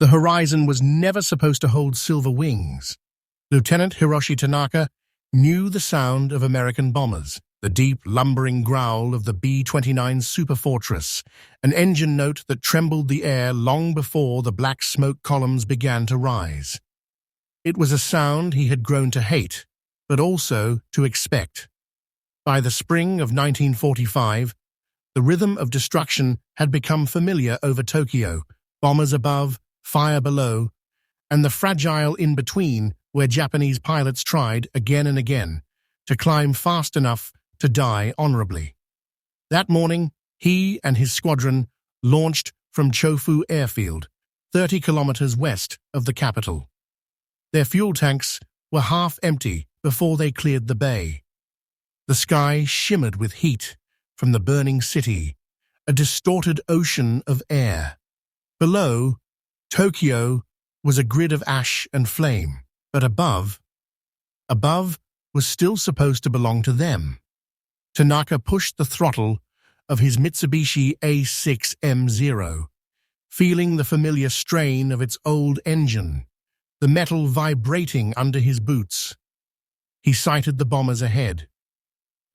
The horizon was never supposed to hold silver wings. Lieutenant Hiroshi Tanaka knew the sound of American bombers, the deep, lumbering growl of the B-29 Superfortress, an engine note that trembled the air long before the black smoke columns began to rise. It was a sound he had grown to hate, but also to expect. By the spring of 1945, the rhythm of destruction had become familiar over Tokyo, bombers above, fire below, and the fragile in-between where Japanese pilots tried again and again to climb fast enough to die honorably. That morning, he and his squadron launched from Chofu Airfield, 30 kilometers west of the capital. Their fuel tanks were half empty before they cleared the bay. The sky shimmered with heat from the burning city, a distorted ocean of air. Below, Tokyo was a grid of ash and flame, but above was still supposed to belong to them. Tanaka pushed the throttle of his Mitsubishi A6M0, feeling the familiar strain of its old engine, the metal vibrating under his boots. He sighted the bombers ahead,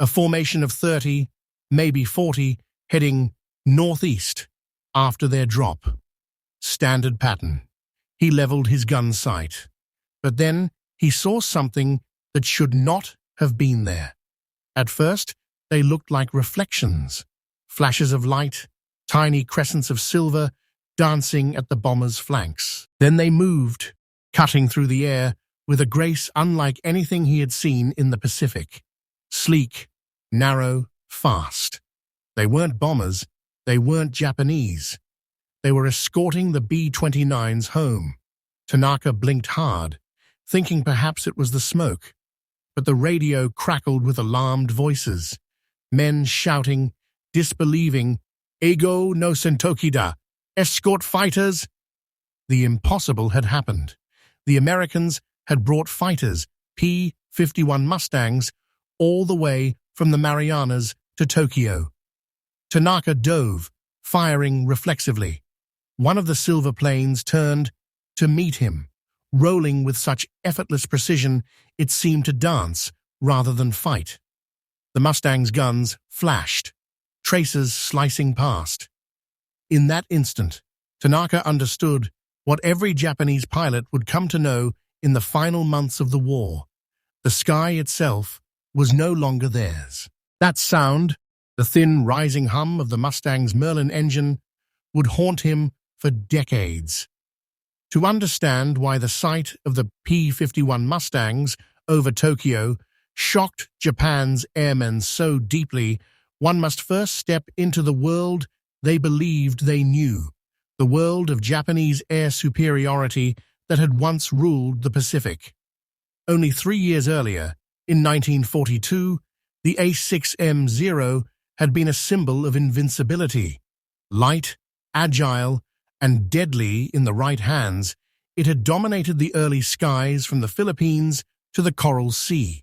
a formation of 30, maybe 40, heading northeast after their drop. Standard pattern. He leveled his gun sight. But then he saw something that should not have been there. At first, they looked like reflections, flashes of light, tiny crescents of silver dancing at the bomber's flanks. Then they moved, cutting through the air with a grace unlike anything he had seen in the Pacific. Sleek, narrow, fast. They weren't bombers, they weren't Japanese. They were escorting the B-29s home. Tanaka blinked hard, thinking perhaps it was the smoke. But the radio crackled with alarmed voices. Men shouting, disbelieving, "Eigo no Sentokida! Escort fighters!" The impossible had happened. The Americans had brought fighters, P-51 Mustangs, all the way from the Marianas to Tokyo. Tanaka dove, firing reflexively. One of the silver planes turned to meet him, rolling with such effortless precision it seemed to dance rather than fight. The Mustang's guns flashed, tracers slicing past. In that instant, Tanaka understood what every Japanese pilot would come to know in the final months of the war. The sky itself was no longer theirs. That sound, the thin rising hum of the Mustang's Merlin engine, would haunt him for decades. To understand why the sight of the P-51 Mustangs over Tokyo shocked Japan's airmen so deeply, one must first step into the world they believed they knew, the world of Japanese air superiority that had once ruled the Pacific. Only 3 years earlier, in 1942, the A6M0 had been a symbol of invincibility. Light, agile, and deadly in the right hands, it had dominated the early skies from the Philippines to the Coral Sea.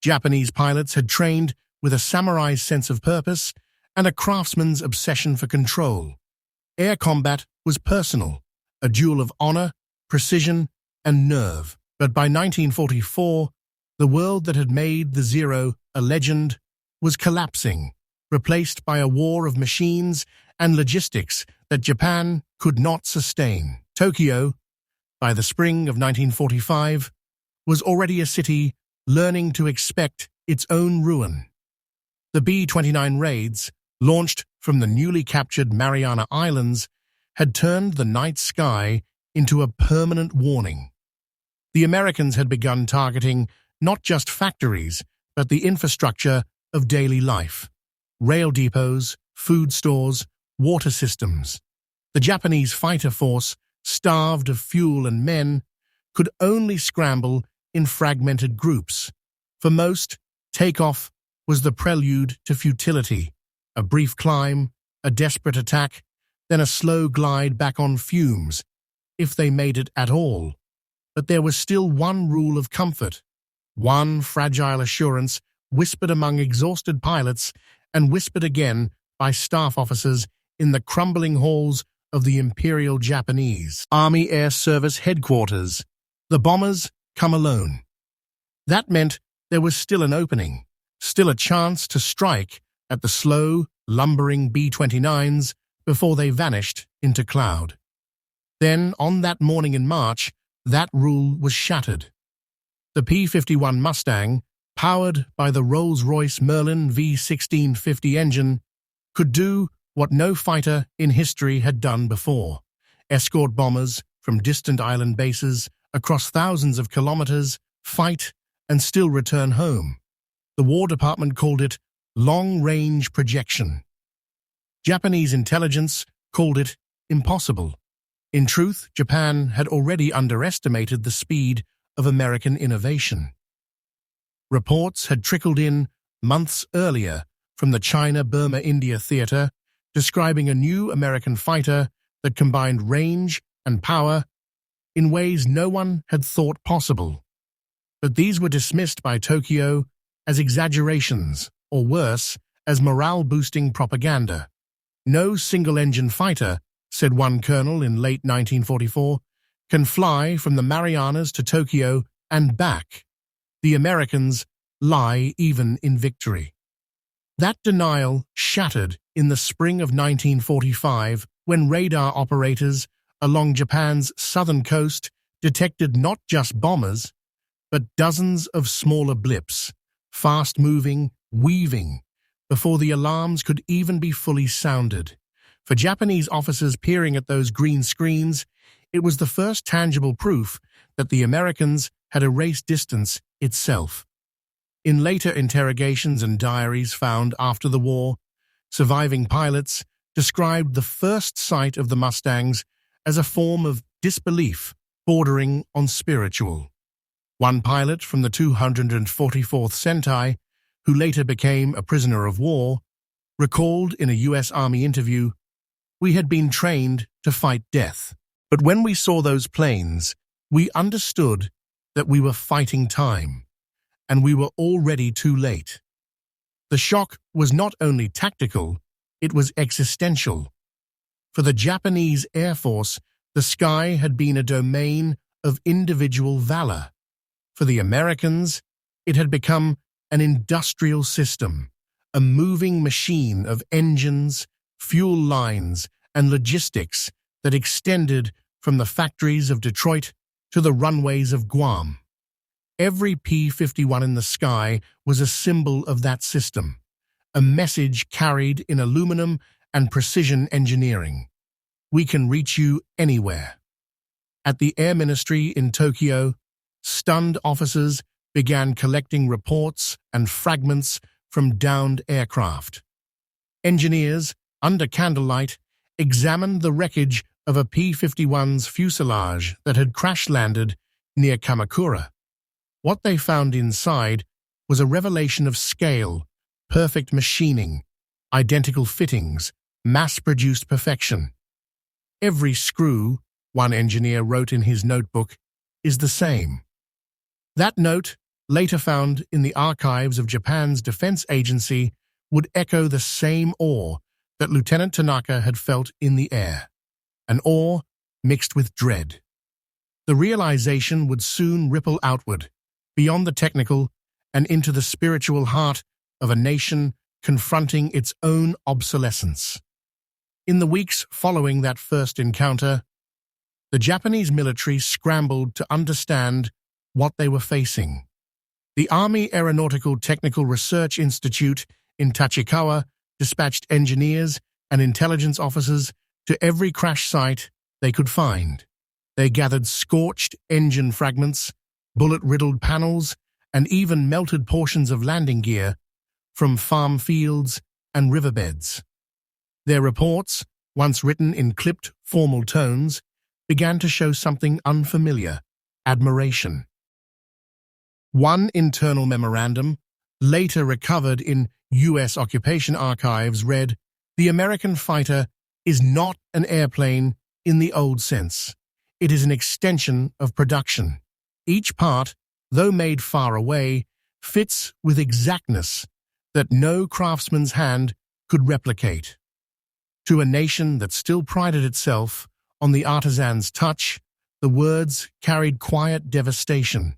Japanese pilots had trained with a samurai's sense of purpose and a craftsman's obsession for control. Air combat was personal, a duel of honor, precision, and nerve. But by 1944, the world that had made the Zero a legend was collapsing, replaced by a war of machines and logistics that Japan could not sustain. Tokyo, by the spring of 1945, was already a city learning to expect its own ruin. The B-29 raids, launched from the newly captured Mariana Islands, had turned the night sky into a permanent warning. The Americans had begun targeting not just factories, but the infrastructure of daily life. Rail depots, food stores, water systems. The Japanese fighter force, starved of fuel and men, could only scramble in fragmented groups. For most, takeoff was the prelude to futility, a brief climb, a desperate attack, then a slow glide back on fumes, if they made it at all. But there was still one rule of comfort, one fragile assurance whispered among exhausted pilots and whispered again by staff officers in the crumbling halls of the Imperial Japanese Army Air Service headquarters. The bombers come alone. That meant there was still an opening, still a chance to strike at the slow, lumbering B-29s before they vanished into cloud. Then, on that morning in March, that rule was shattered. The P-51 Mustang, powered by the Rolls-Royce Merlin V1650 engine, could do what no fighter in history had done before: escort bombers from distant island bases across thousands of kilometers, fight, and still return home. The War Department called it long-range projection. Japanese intelligence called it impossible. In truth, Japan had already underestimated the speed of American innovation. Reports had trickled in months earlier from the China-Burma-India theater, describing a new American fighter that combined range and power in ways no one had thought possible. But these were dismissed by Tokyo as exaggerations, or worse, as morale-boosting propaganda. "No single-engine fighter," said one colonel in late 1944, "can fly from the Marianas to Tokyo and back. The Americans lie even in victory." That denial shattered in the spring of 1945 when radar operators along Japan's southern coast detected not just bombers, but dozens of smaller blips, fast-moving, weaving, before the alarms could even be fully sounded. For Japanese officers peering at those green screens, it was the first tangible proof that the Americans had erased distance itself. In later interrogations and diaries found after the war, surviving pilots described the first sight of the Mustangs as a form of disbelief bordering on spiritual. One pilot from the 244th Sentai, who later became a prisoner of war, recalled in a U.S. Army interview, "We had been trained to fight death. But when we saw those planes, we understood that we were fighting time, and we were already too late." The shock was not only tactical, it was existential. For the Japanese Air Force, the sky had been a domain of individual valor. For the Americans, it had become an industrial system, a moving machine of engines, fuel lines, and logistics that extended from the factories of Detroit to the runways of Guam. Every P-51 in the sky was a symbol of that system, a message carried in aluminum and precision engineering. "We can reach you anywhere." At the Air Ministry in Tokyo, stunned officers began collecting reports and fragments from downed aircraft. Engineers, under candlelight, examined the wreckage of a P-51's fuselage that had crash-landed near Kamakura. What they found inside was a revelation of scale, perfect machining, identical fittings, mass-produced perfection. "Every screw," one engineer wrote in his notebook, "is the same." That note, later found in the archives of Japan's defense agency, would echo the same awe that Lieutenant Tanaka had felt in the air, an awe mixed with dread. The realization would soon ripple outward, beyond the technical and into the spiritual heart of a nation confronting its own obsolescence. In the weeks following that first encounter, the Japanese military scrambled to understand what they were facing. The Army Aeronautical Technical Research Institute in Tachikawa dispatched engineers and intelligence officers to every crash site they could find. They gathered scorched engine fragments, bullet-riddled panels, and even melted portions of landing gear from farm fields and riverbeds. Their reports, once written in clipped, formal tones, began to show something unfamiliar: admiration. One internal memorandum, later recovered in U.S. occupation archives, read, "The American fighter is not an airplane in the old sense. It is an extension of production. Each part, though made far away, fits with exactness that no craftsman's hand could replicate." To a nation that still prided itself on the artisan's touch, the words carried quiet devastation.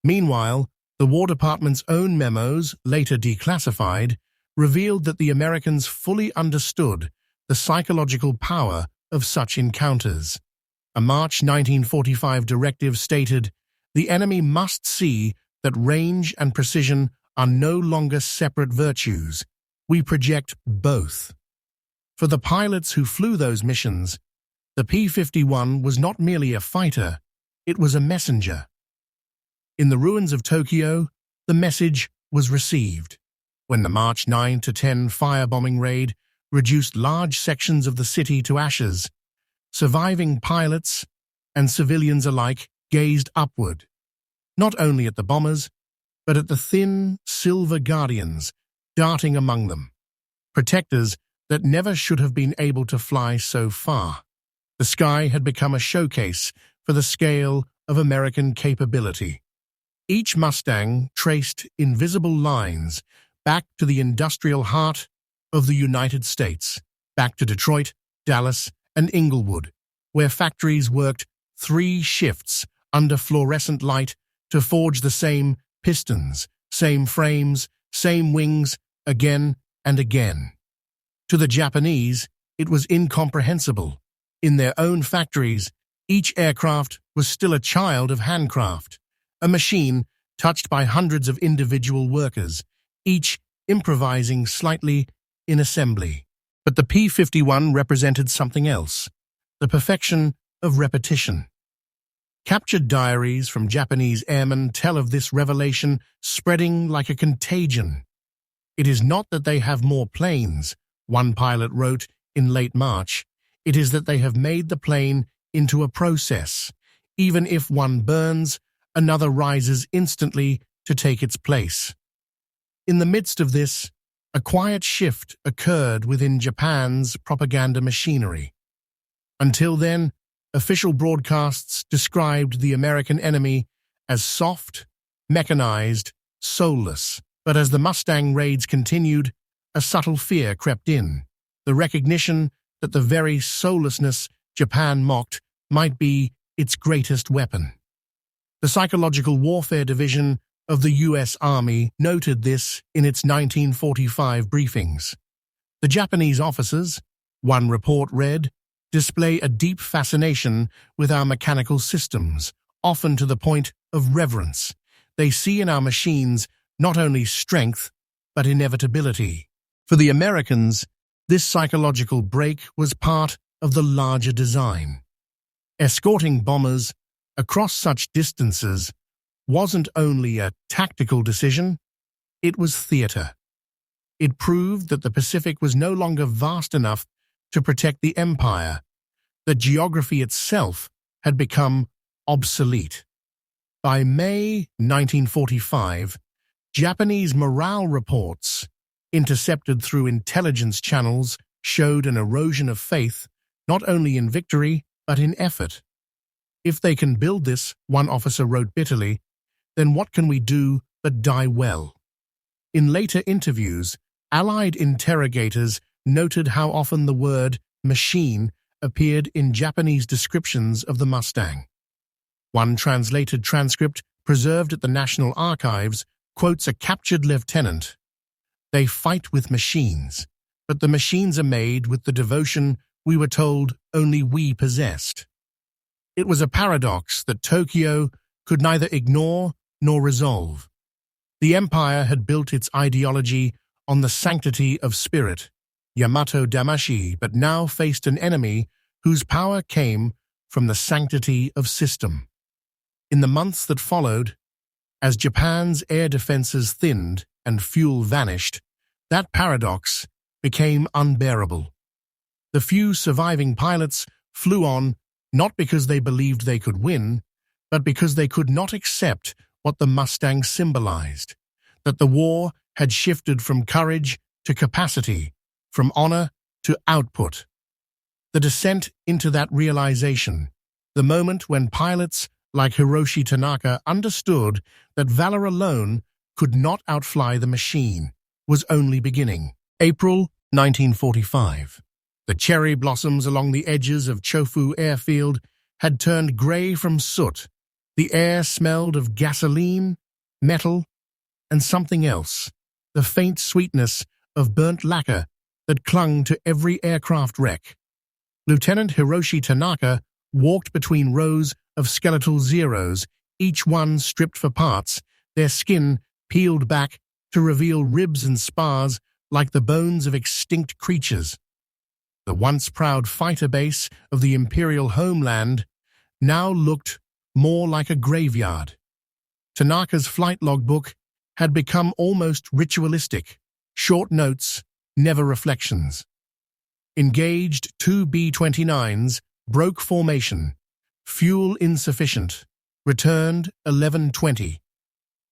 Meanwhile, the War Department's own memos, later declassified, revealed that the Americans fully understood the psychological power of such encounters. A March 1945 directive stated, "The enemy must see that range and precision are no longer separate virtues. We project both." For the pilots who flew those missions, the P-51 was not merely a fighter, it was a messenger. In the ruins of Tokyo, the message was received. When the March 9-10 firebombing raid reduced large sections of the city to ashes, surviving pilots and civilians alike gazed upward, not only at the bombers, but at the thin, silver guardians darting among them, protectors that never should have been able to fly so far. The sky had become a showcase for the scale of American capability. Each Mustang traced invisible lines back to the industrial heart of the United States, back to Detroit, Dallas, and Inglewood, where factories worked 3 shifts under fluorescent light to forge the same pistons, same frames, same wings, again and again. To the Japanese, it was incomprehensible. In their own factories, each aircraft was still a child of handcraft, a machine touched by hundreds of individual workers, each improvising slightly in assembly. But the P-51 represented something else, the perfection of repetition. Captured diaries from Japanese airmen tell of this revelation spreading like a contagion. "It is not that they have more planes," one pilot wrote in late March. "It is that they have made the plane into a process. Even if one burns, another rises instantly to take its place." In the midst of this, a quiet shift occurred within Japan's propaganda machinery. Until then, official broadcasts described the American enemy as soft, mechanized, soulless. But as the Mustang raids continued, a subtle fear crept in, the recognition that the very soullessness Japan mocked might be its greatest weapon. The Psychological Warfare Division of the U.S. Army noted this in its 1945 briefings. "The Japanese officers," one report read, "display a deep fascination with our mechanical systems, often to the point of reverence. They see in our machines not only strength, but inevitability." For the Americans, this psychological break was part of the larger design. Escorting bombers across such distances wasn't only a tactical decision, it was theater. It proved that the Pacific was no longer vast enough to protect the empire, that geography itself had become obsolete. By May 1945, Japanese morale reports, intercepted through intelligence channels, showed an erosion of faith not only in victory but in effort. "If they can build this," one officer wrote bitterly, "then what can we do but die well?" In later interviews, Allied interrogators noted how often the word machine appeared in Japanese descriptions of the Mustang. One translated transcript preserved at the National Archives quotes a captured lieutenant. "They fight with machines, but the machines are made with the devotion we were told only we possessed." It was a paradox that Tokyo could neither ignore nor resolve. The empire had built its ideology on the sanctity of spirit, Yamato Damashi, but now faced an enemy whose power came from the sanctity of system. In the months that followed, as Japan's air defenses thinned and fuel vanished, that paradox became unbearable. The few surviving pilots flew on not because they believed they could win, but because they could not accept what the Mustang symbolized, that the war had shifted from courage to capacity, from honor to output. The descent into that realization, the moment when pilots like Hiroshi Tanaka understood that valor alone could not outfly the machine, was only beginning. April 1945. The cherry blossoms along the edges of Chofu Airfield had turned grey from soot. The air smelled of gasoline, metal, and something else, the faint sweetness of burnt lacquer that clung to every aircraft wreck. Lieutenant Hiroshi Tanaka walked between rows of skeletal Zeros, each one stripped for parts, their skin peeled back to reveal ribs and spars like the bones of extinct creatures. The once proud fighter base of the Imperial homeland now looked more like a graveyard. Tanaka's flight logbook had become almost ritualistic, short notes, never reflections. Engaged 2 B-29s, broke formation, fuel insufficient, returned 11:20.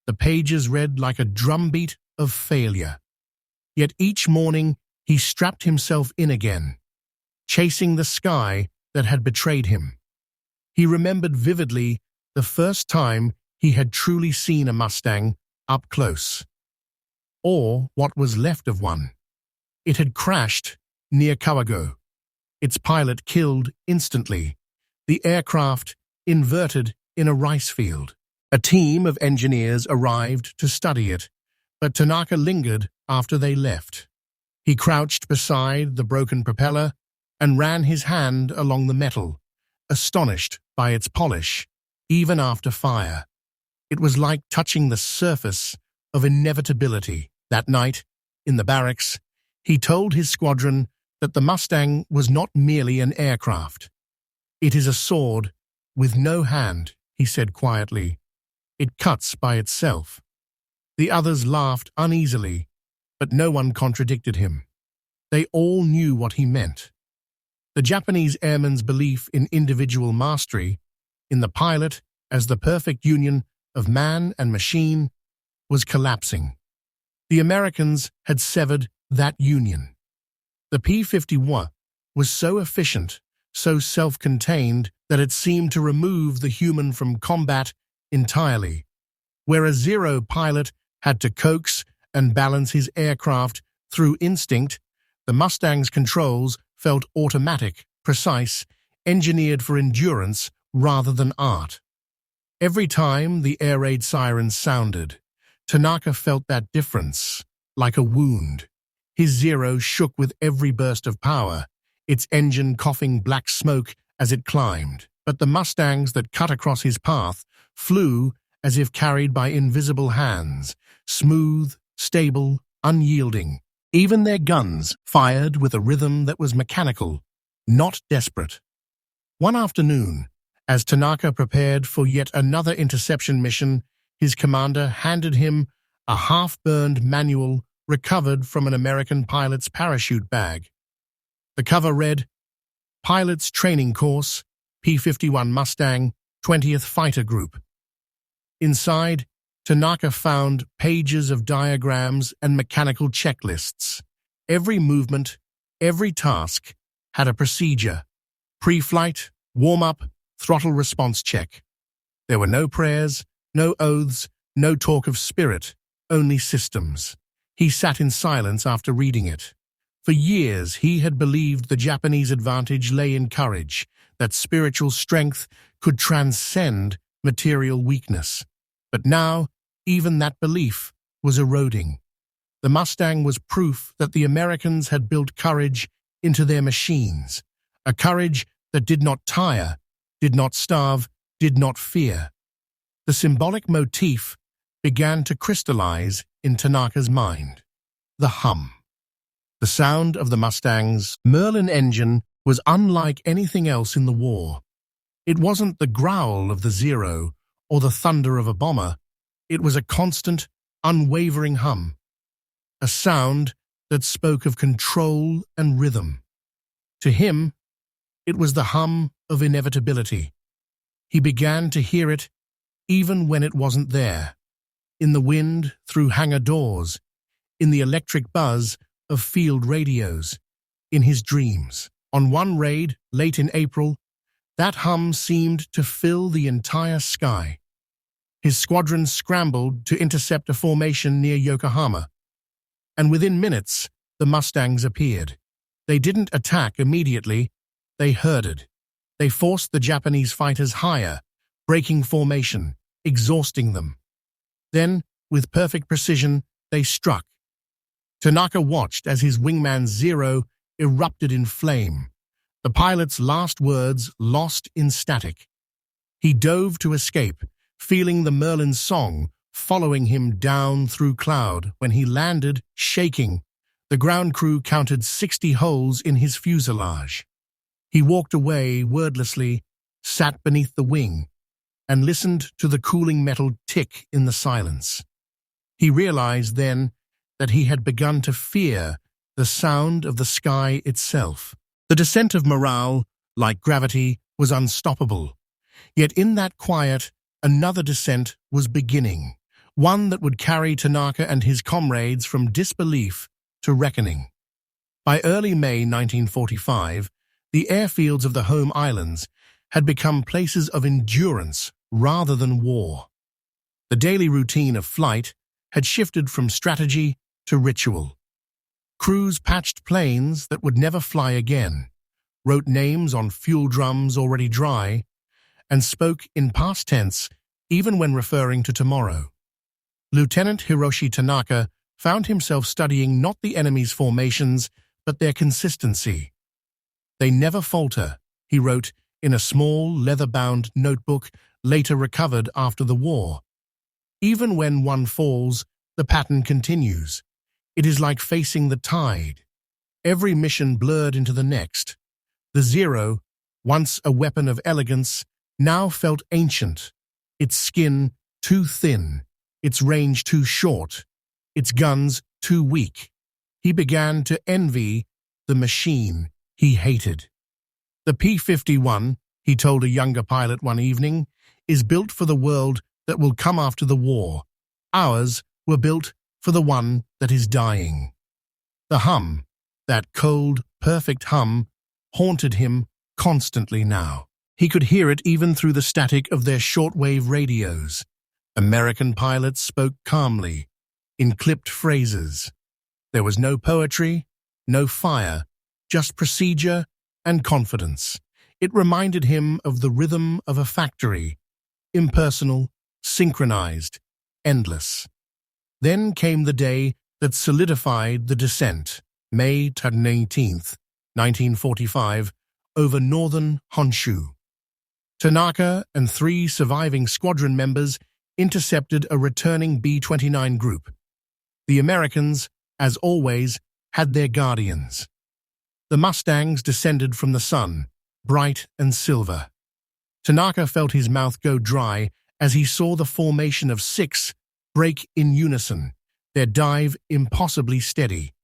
The pages read like a drumbeat of failure. Yet each morning he strapped himself in again, chasing the sky that had betrayed him. He remembered vividly the first time he had truly seen a Mustang up close, or what was left of one. It had crashed near Kawagoe, its pilot killed instantly, the aircraft inverted in a rice field. A team of engineers arrived to study it, but Tanaka lingered after they left. He crouched beside the broken propeller and ran his hand along the metal, astonished by its polish, even after fire. It was like touching the surface of inevitability. That night, in the barracks, he told his squadron that the Mustang was not merely an aircraft. "It is a sword with no hand," he said quietly. "It cuts by itself." The others laughed uneasily, but no one contradicted him. They all knew what he meant. The Japanese airmen's belief in individual mastery, in the pilot as the perfect union of man and machine, was collapsing. The Americans had severed that union. The P-51 was so efficient, so self-contained, that it seemed to remove the human from combat entirely. Where a Zero pilot had to coax and balance his aircraft through instinct, the Mustang's controls felt automatic, precise, engineered for endurance rather than art. Every time the air raid sirens sounded, Tanaka felt that difference, like a wound. His Zero shook with every burst of power, its engine coughing black smoke as it climbed. But the Mustangs that cut across his path flew as if carried by invisible hands, smooth, stable, unyielding. Even their guns fired with a rhythm that was mechanical, not desperate. One afternoon, as Tanaka prepared for yet another interception mission, his commander handed him a half-burned manual recovered from an American pilot's parachute bag. The cover read, "Pilot's Training Course, P-51 Mustang, 20th Fighter Group." Inside, Tanaka found pages of diagrams and mechanical checklists. Every movement, every task had a procedure: pre-flight, warm-up, throttle response check. There were no prayers, no oaths, no talk of spirit, only systems. He sat in silence after reading it. For years he had believed the Japanese advantage lay in courage, that spiritual strength could transcend material weakness. But now, even that belief was eroding. The Mustang was proof that the Americans had built courage into their machines, a courage that did not tire, did not starve, did not fear. The symbolic motif began to crystallize in Tanaka's mind: the hum. The sound of the Mustang's Merlin engine was unlike anything else in the war. It wasn't the growl of the Zero or the thunder of a bomber. It was a constant, unwavering hum, a sound that spoke of control and rhythm. To him, it was the hum of inevitability. He began to hear it even when it wasn't there, in the wind through hangar doors, in the electric buzz of field radios, in his dreams. On one raid, late in April, that hum seemed to fill the entire sky. His squadron scrambled to intercept a formation near Yokohama, and within minutes, the Mustangs appeared. They didn't attack immediately, they herded. They forced the Japanese fighters higher, breaking formation, exhausting them. Then, with perfect precision, they struck. Tanaka watched as his wingman Zero erupted in flame, the pilot's last words lost in static. He dove to escape, feeling the Merlin's song following him down through cloud. When he landed, shaking, the ground crew counted 60 holes in his fuselage. He walked away wordlessly, sat beneath the wing, and listened to the cooling metal tick in the silence. He realized then that he had begun to fear the sound of the sky itself. The descent of morale, like gravity, was unstoppable. Yet in that quiet, another descent was beginning, one that would carry Tanaka and his comrades from disbelief to reckoning. By early May 1945, the airfields of the home islands had become places of endurance rather than war. The daily routine of flight had shifted from strategy to ritual. Crews patched planes that would never fly again, wrote names on fuel drums already dry, and spoke in past tense even when referring to tomorrow. Lieutenant Hiroshi Tanaka found himself studying not the enemy's formations, but their consistency. "They never falter," he wrote in a small, leather-bound notebook later recovered after the war. "Even when one falls, the pattern continues. It is like facing the tide. Every mission blurred into the next. The Zero, once a weapon of elegance, now felt ancient, its skin too thin, its range too short, its guns too weak. He began to envy the machine he hated. The P-51, he told a younger pilot one evening, is built for the world that will come after the war. Ours were built for the one that is dying." The hum, that cold, perfect hum, haunted him constantly now. He could hear it even through the static of their shortwave radios. American pilots spoke calmly, in clipped phrases. There was no poetry, no fire, just procedure and confidence. It reminded him of the rhythm of a factory, impersonal, synchronized, endless. Then came the day that solidified the descent, May 18th, 1945, over northern Honshu. Tanaka and 3 surviving squadron members intercepted a returning B-29 group. The Americans, as always, had their guardians. The Mustangs descended from the sun, bright and silver. Tanaka felt his mouth go dry as he saw the formation of 6 break in unison, their dive impossibly steady.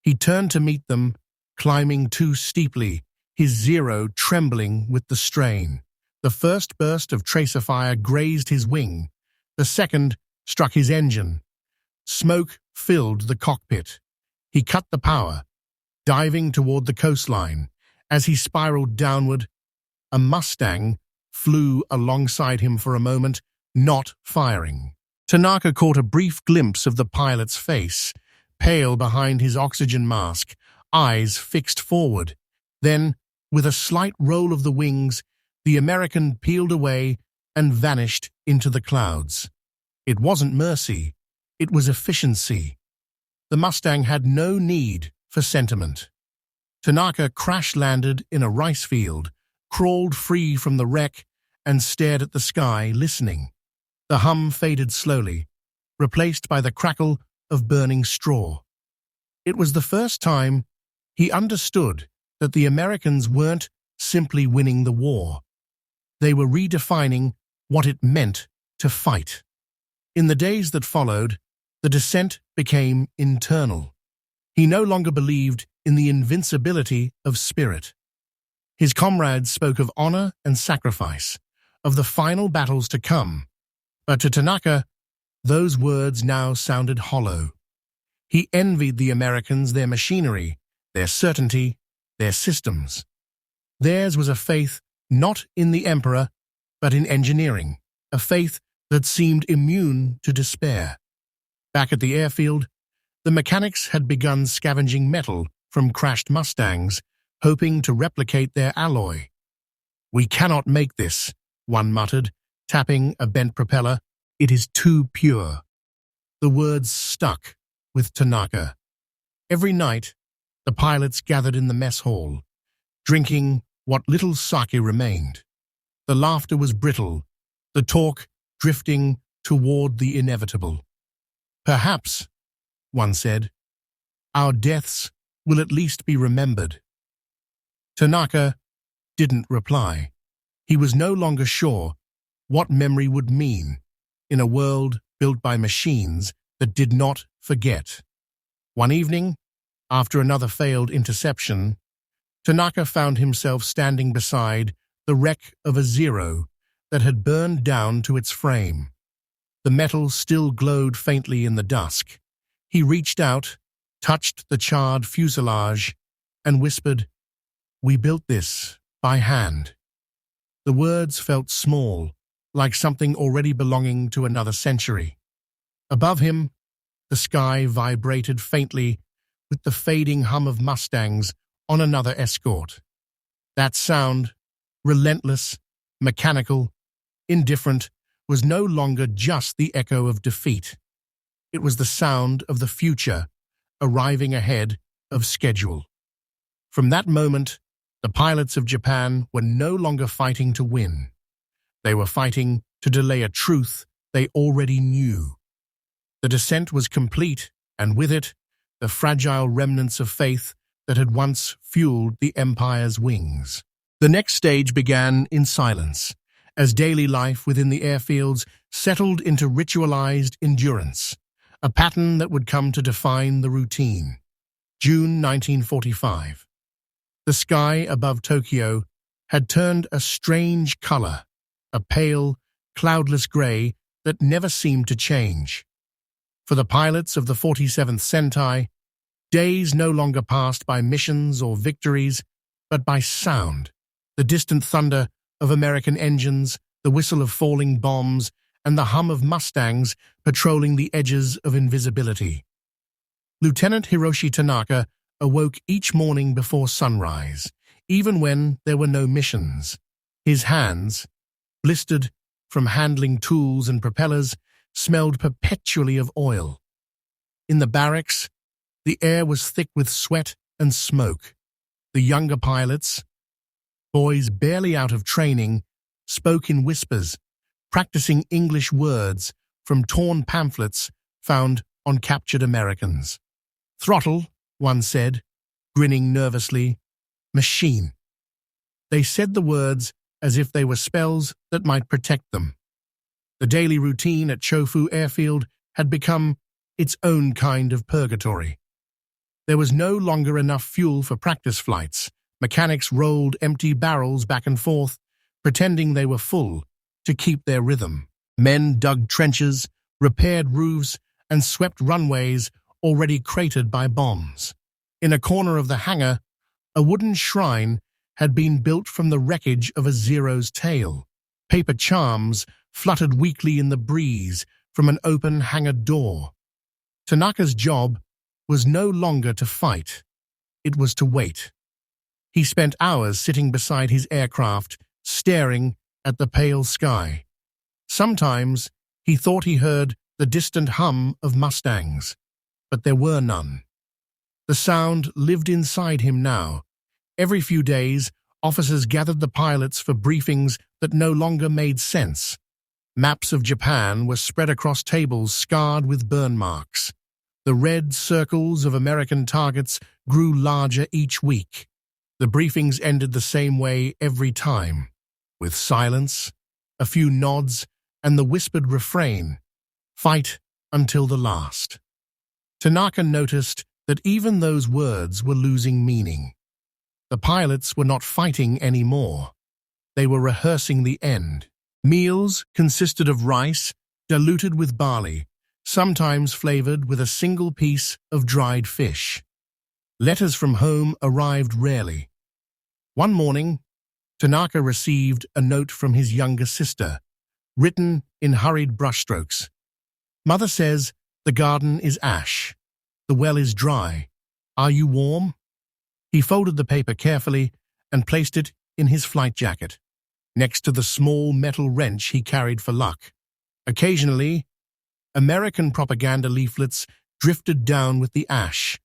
He turned to meet them, climbing too steeply, his Zero trembling with the strain. The first burst of tracer fire grazed his wing. The second struck his engine. Smoke filled the cockpit. He cut the power, diving toward the coastline. As he spiraled downward, a Mustang flew alongside him for a moment, not firing. Tanaka caught a brief glimpse of the pilot's face, pale behind his oxygen mask, eyes fixed forward. Then, with a slight roll of the wings, the American peeled away and vanished into the clouds. It wasn't mercy, it was efficiency. The Mustang had no need for sentiment. Tanaka crash-landed in a rice field, crawled free from the wreck, and stared at the sky, listening. The hum faded slowly, replaced by the crackle of burning straw. It was the first time he understood that the Americans weren't simply winning the war. They were redefining what it meant to fight. In the days that followed, the descent became internal. He no longer believed in the invincibility of spirit. His comrades spoke of honor and sacrifice, of the final battles to come. But to Tanaka, those words now sounded hollow. He envied the Americans their machinery, their certainty, their systems. Theirs was a faith not in the emperor, but in engineering, a faith that seemed immune to despair. Back at the airfield, the mechanics had begun scavenging metal from crashed Mustangs, hoping to replicate their alloy. "We cannot make this," one muttered, tapping a bent propeller. "It is too pure." The words stuck with Tanaka. Every night, the pilots gathered in the mess hall, drinking what little sake remained. The laughter was brittle, the talk drifting toward the inevitable. "Perhaps," one said, "our deaths will at least be remembered." Tanaka didn't reply. He was no longer sure what memory would mean in a world built by machines that did not forget. One evening, after another failed interception, Tanaka found himself standing beside the wreck of a Zero that had burned down to its frame. The metal still glowed faintly in the dusk. He reached out, touched the charred fuselage, and whispered, "We built this by hand." The words felt small, like something already belonging to another century. Above him, the sky vibrated faintly with the fading hum of Mustangs on another Escort. That sound, relentless, mechanical, indifferent, was no longer just the echo of defeat. It was the sound of the future, arriving ahead of schedule. From that moment, the pilots of Japan were no longer fighting to win. They were fighting to delay a truth they already knew. The descent was complete, and with it, the fragile remnants of faith that had once fueled the Empire's wings. The next stage began in silence, as daily life within the airfields settled into ritualized endurance, a pattern that would come to define the routine. June 1945. The sky above Tokyo had turned a strange color, a pale, cloudless gray that never seemed to change. For the pilots of the 47th Sentai, days no longer passed by missions or victories, but by sound, the distant thunder of American engines, the whistle of falling bombs, and the hum of Mustangs patrolling the edges of invisibility. Lieutenant Hiroshi Tanaka awoke each morning before sunrise, even when there were no missions. His hands, blistered from handling tools and propellers, smelled perpetually of oil. In the barracks, the air was thick with sweat and smoke. The younger pilots, boys barely out of training, spoke in whispers, practicing English words from torn pamphlets found on captured Americans. "Throttle," one said, grinning nervously. "Machine." They said the words as if they were spells that might protect them. The daily routine at Chofu Airfield had become its own kind of purgatory. There was no longer enough fuel for practice flights. Mechanics rolled empty barrels back and forth, pretending they were full, to keep their rhythm. Men dug trenches, repaired roofs, and swept runways already cratered by bombs. In a corner of the hangar, a wooden shrine had been built from the wreckage of a Zero's tail. Paper charms fluttered weakly in the breeze from an open hangar door. Tanaka's job was no longer to fight. It was to wait. He spent hours sitting beside his aircraft, staring at the pale sky. Sometimes he thought he heard the distant hum of Mustangs, but there were none. The sound lived inside him now. Every few days, officers gathered the pilots for briefings that no longer made sense. Maps of Japan were spread across tables scarred with burn marks. The red circles of American targets grew larger each week. The briefings ended the same way every time, with silence, a few nods, and the whispered refrain, "Fight until the last." Tanaka noticed that even those words were losing meaning. The pilots were not fighting anymore. They were rehearsing the end. Meals consisted of rice diluted with barley, sometimes flavored with a single piece of dried fish. Letters from home arrived rarely. One morning, Tanaka received a note from his younger sister, written in hurried brushstrokes. "Mother says the garden is ash. The well is dry. Are you warm? He folded the paper carefully and placed it in his flight jacket, next to the small metal wrench he carried for luck. Occasionally, American propaganda leaflets drifted down with the ash.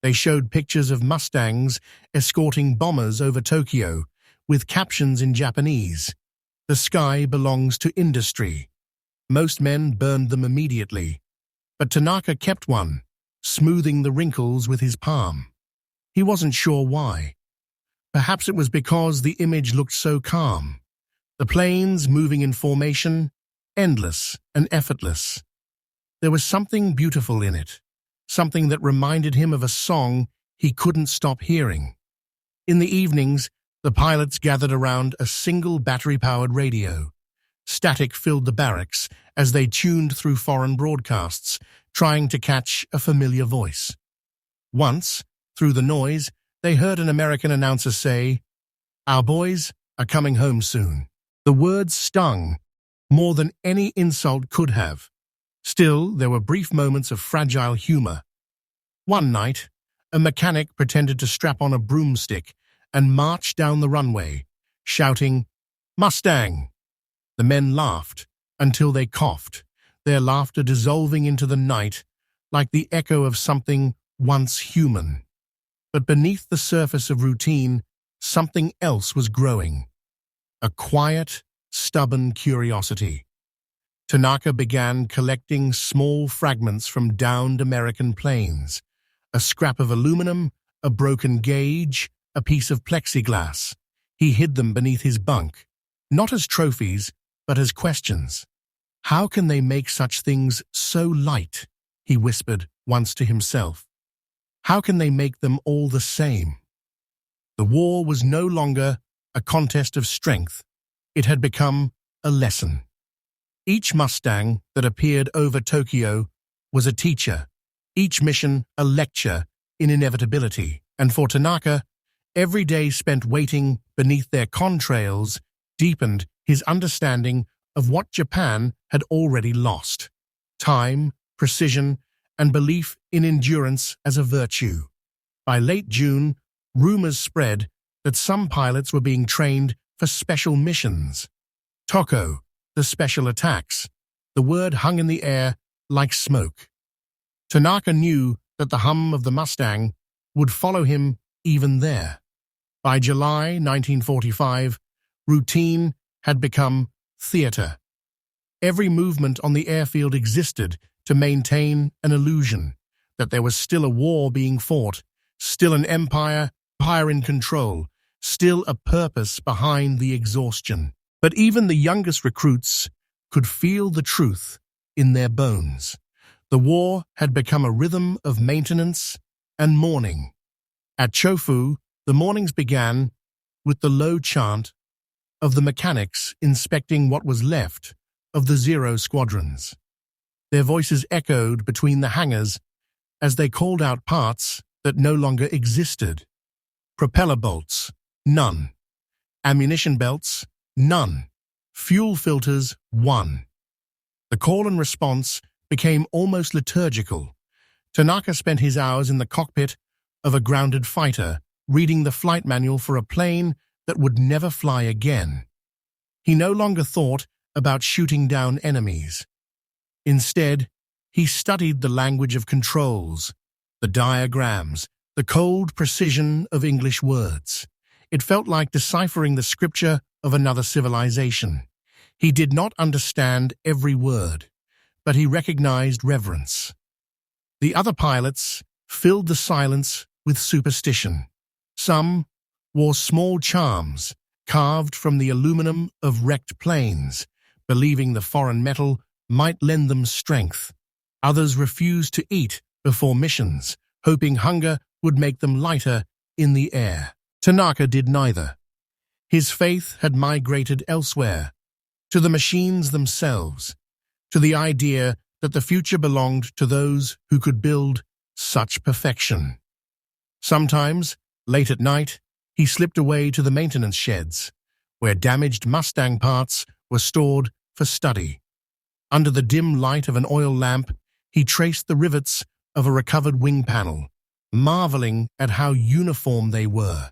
They showed pictures of Mustangs escorting bombers over Tokyo, with captions in Japanese. "The sky belongs to industry." Most men burned them immediately, but Tanaka kept one, smoothing the wrinkles with his palm. He wasn't sure why. Perhaps it was because the image looked so calm. The planes moving in formation, endless and effortless. There was something beautiful in it, something that reminded him of a song he couldn't stop hearing. In the evenings, the pilots gathered around a single battery-powered radio. Static filled the barracks as they tuned through foreign broadcasts, trying to catch a familiar voice. Once, through the noise, they heard an American announcer say, "Our boys are coming home soon." The words stung more than any insult could have. Still, there were brief moments of fragile humor. One night, a mechanic pretended to strap on a broomstick and march down the runway, shouting, "Mustang!" The men laughed until they coughed, their laughter dissolving into the night like the echo of something once human. But beneath the surface of routine, something else was growing. A quiet, stubborn curiosity. Tanaka began collecting small fragments from downed American planes. A scrap of aluminum, a broken gauge, a piece of plexiglass. He hid them beneath his bunk, not as trophies, but as questions. "How can they make such things so light?" he whispered once to himself. "How can they make them all the same?" The war was no longer a contest of strength. It had become a lesson. Each Mustang that appeared over Tokyo was a teacher, each mission a lecture in inevitability, and for Tanaka, every day spent waiting beneath their contrails deepened his understanding of what Japan had already lost: time, precision, and belief in endurance as a virtue. By late June, rumors spread that some pilots were being trained for special missions. Toko, the special attacks. The word hung in the air like smoke. Tanaka knew that the hum of the Mustang would follow him even there. By July 1945, routine had become theater. Every movement on the airfield existed to maintain an illusion that there was still a war being fought, still an empire in control, still a purpose behind the exhaustion. But even the youngest recruits could feel the truth in their bones. The war had become a rhythm of maintenance and mourning. At Chofu, the mornings began with the low chant of the mechanics inspecting what was left of the Zero squadrons. Their voices echoed between the hangars as they called out parts that no longer existed. Propeller bolts, none. Ammunition belts, none. Fuel filters, one. The call and response became almost liturgical. Tanaka spent his hours in the cockpit of a grounded fighter, reading the flight manual for a plane that would never fly again. He no longer thought about shooting down enemies. Instead, he studied the language of controls, the diagrams, the cold precision of English words. It felt like deciphering the scripture of another civilization. He did not understand every word, but he recognized reverence. The other pilots filled the silence with superstition. Some wore small charms carved from the aluminum of wrecked planes, believing the foreign metal might lend them strength. Others refused to eat before missions, hoping hunger would make them lighter in the air. Tanaka did neither. His faith had migrated elsewhere, to the machines themselves, to the idea that the future belonged to those who could build such perfection. Sometimes, late at night, he slipped away to the maintenance sheds, where damaged Mustang parts were stored for study. Under the dim light of an oil lamp, he traced the rivets of a recovered wing panel, marveling at how uniform they were.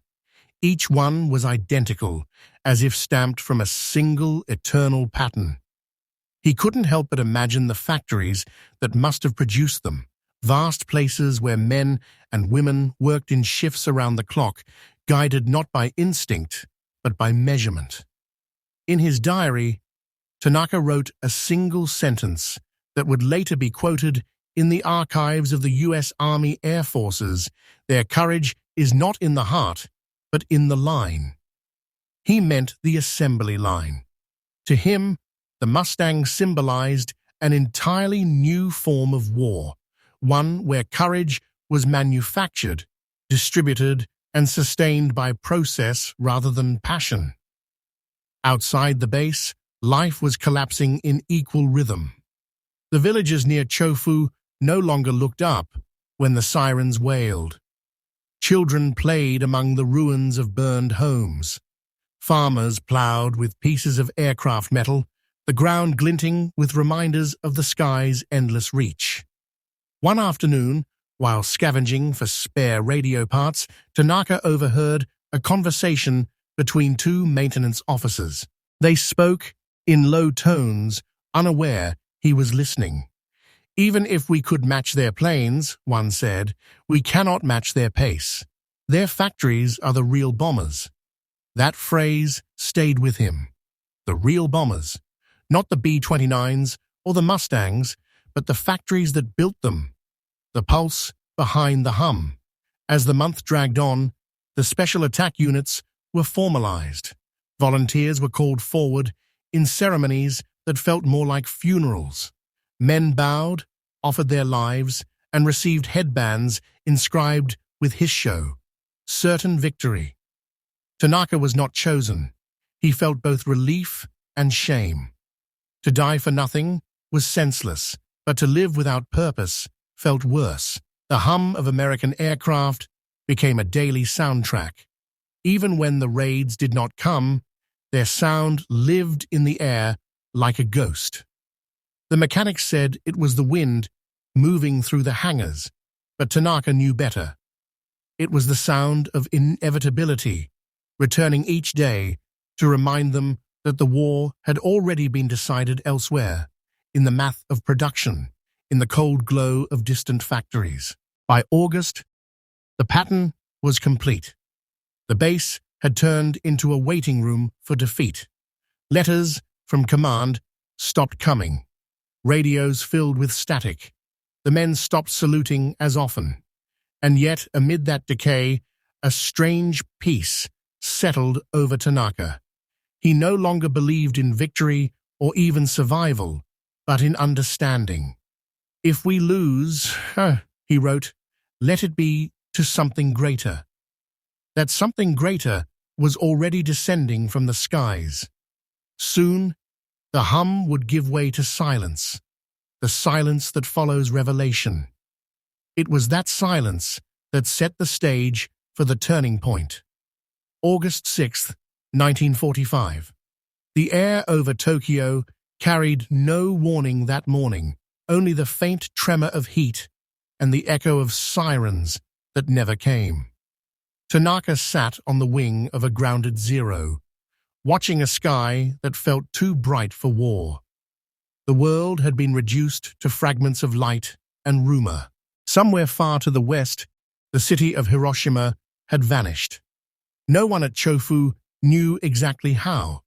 Each one was identical, as if stamped from a single eternal pattern. He couldn't help but imagine the factories that must have produced them, vast places where men and women worked in shifts around the clock, guided not by instinct, but by measurement. In his diary, Tanaka wrote a single sentence that would later be quoted in the archives of the U.S. Army Air Forces: "Their courage is not in the heart, but in the line." He meant the assembly line. To him, the Mustang symbolized an entirely new form of war, one where courage was manufactured, distributed, and sustained by process rather than passion. Outside the base, life was collapsing in equal rhythm. The villagers near Chofu no longer looked up when the sirens wailed. Children played among the ruins of burned homes. Farmers plowed with pieces of aircraft metal, the ground glinting with reminders of the sky's endless reach. One afternoon, while scavenging for spare radio parts, Tanaka overheard a conversation between two maintenance officers. They spoke in low tones, unaware he was listening. "Even if we could match their planes," one said, "we cannot match their pace. Their factories are the real bombers." That phrase stayed with him. The real bombers. Not the B-29s or the Mustangs, but the factories that built them. The pulse behind the hum. As the month dragged on, the special attack units were formalized. Volunteers were called forward in ceremonies that felt more like funerals. Men bowed, offered their lives, and received headbands inscribed with hissho, certain victory. Tanaka was not chosen. He felt both relief and shame. To die for nothing was senseless, but to live without purpose felt worse. The hum of American aircraft became a daily soundtrack. Even when the raids did not come, their sound lived in the air like a ghost. The mechanics said it was the wind moving through the hangars, but Tanaka knew better. It was the sound of inevitability, returning each day to remind them that the war had already been decided elsewhere, in the math of production, in the cold glow of distant factories. By August, the pattern was complete. The base had turned into a waiting room for defeat. Letters from command stopped coming. Radios filled with static. The men stopped saluting as often. And yet, amid that decay, a strange peace settled over Tanaka. He no longer believed in victory or even survival, but in understanding. "If we lose," he wrote, "let it be to something greater." That something greater was already descending from the skies. Soon, the hum would give way to silence, the silence that follows revelation. It was that silence that set the stage for the turning point. August 6, 1945. The air over Tokyo carried no warning that morning, only the faint tremor of heat and the echo of sirens that never came. Tanaka sat on the wing of a grounded Zero, watching a sky that felt too bright for war. The world had been reduced to fragments of light and rumor. Somewhere far to the west, the city of Hiroshima had vanished. No one at Chofu knew exactly how.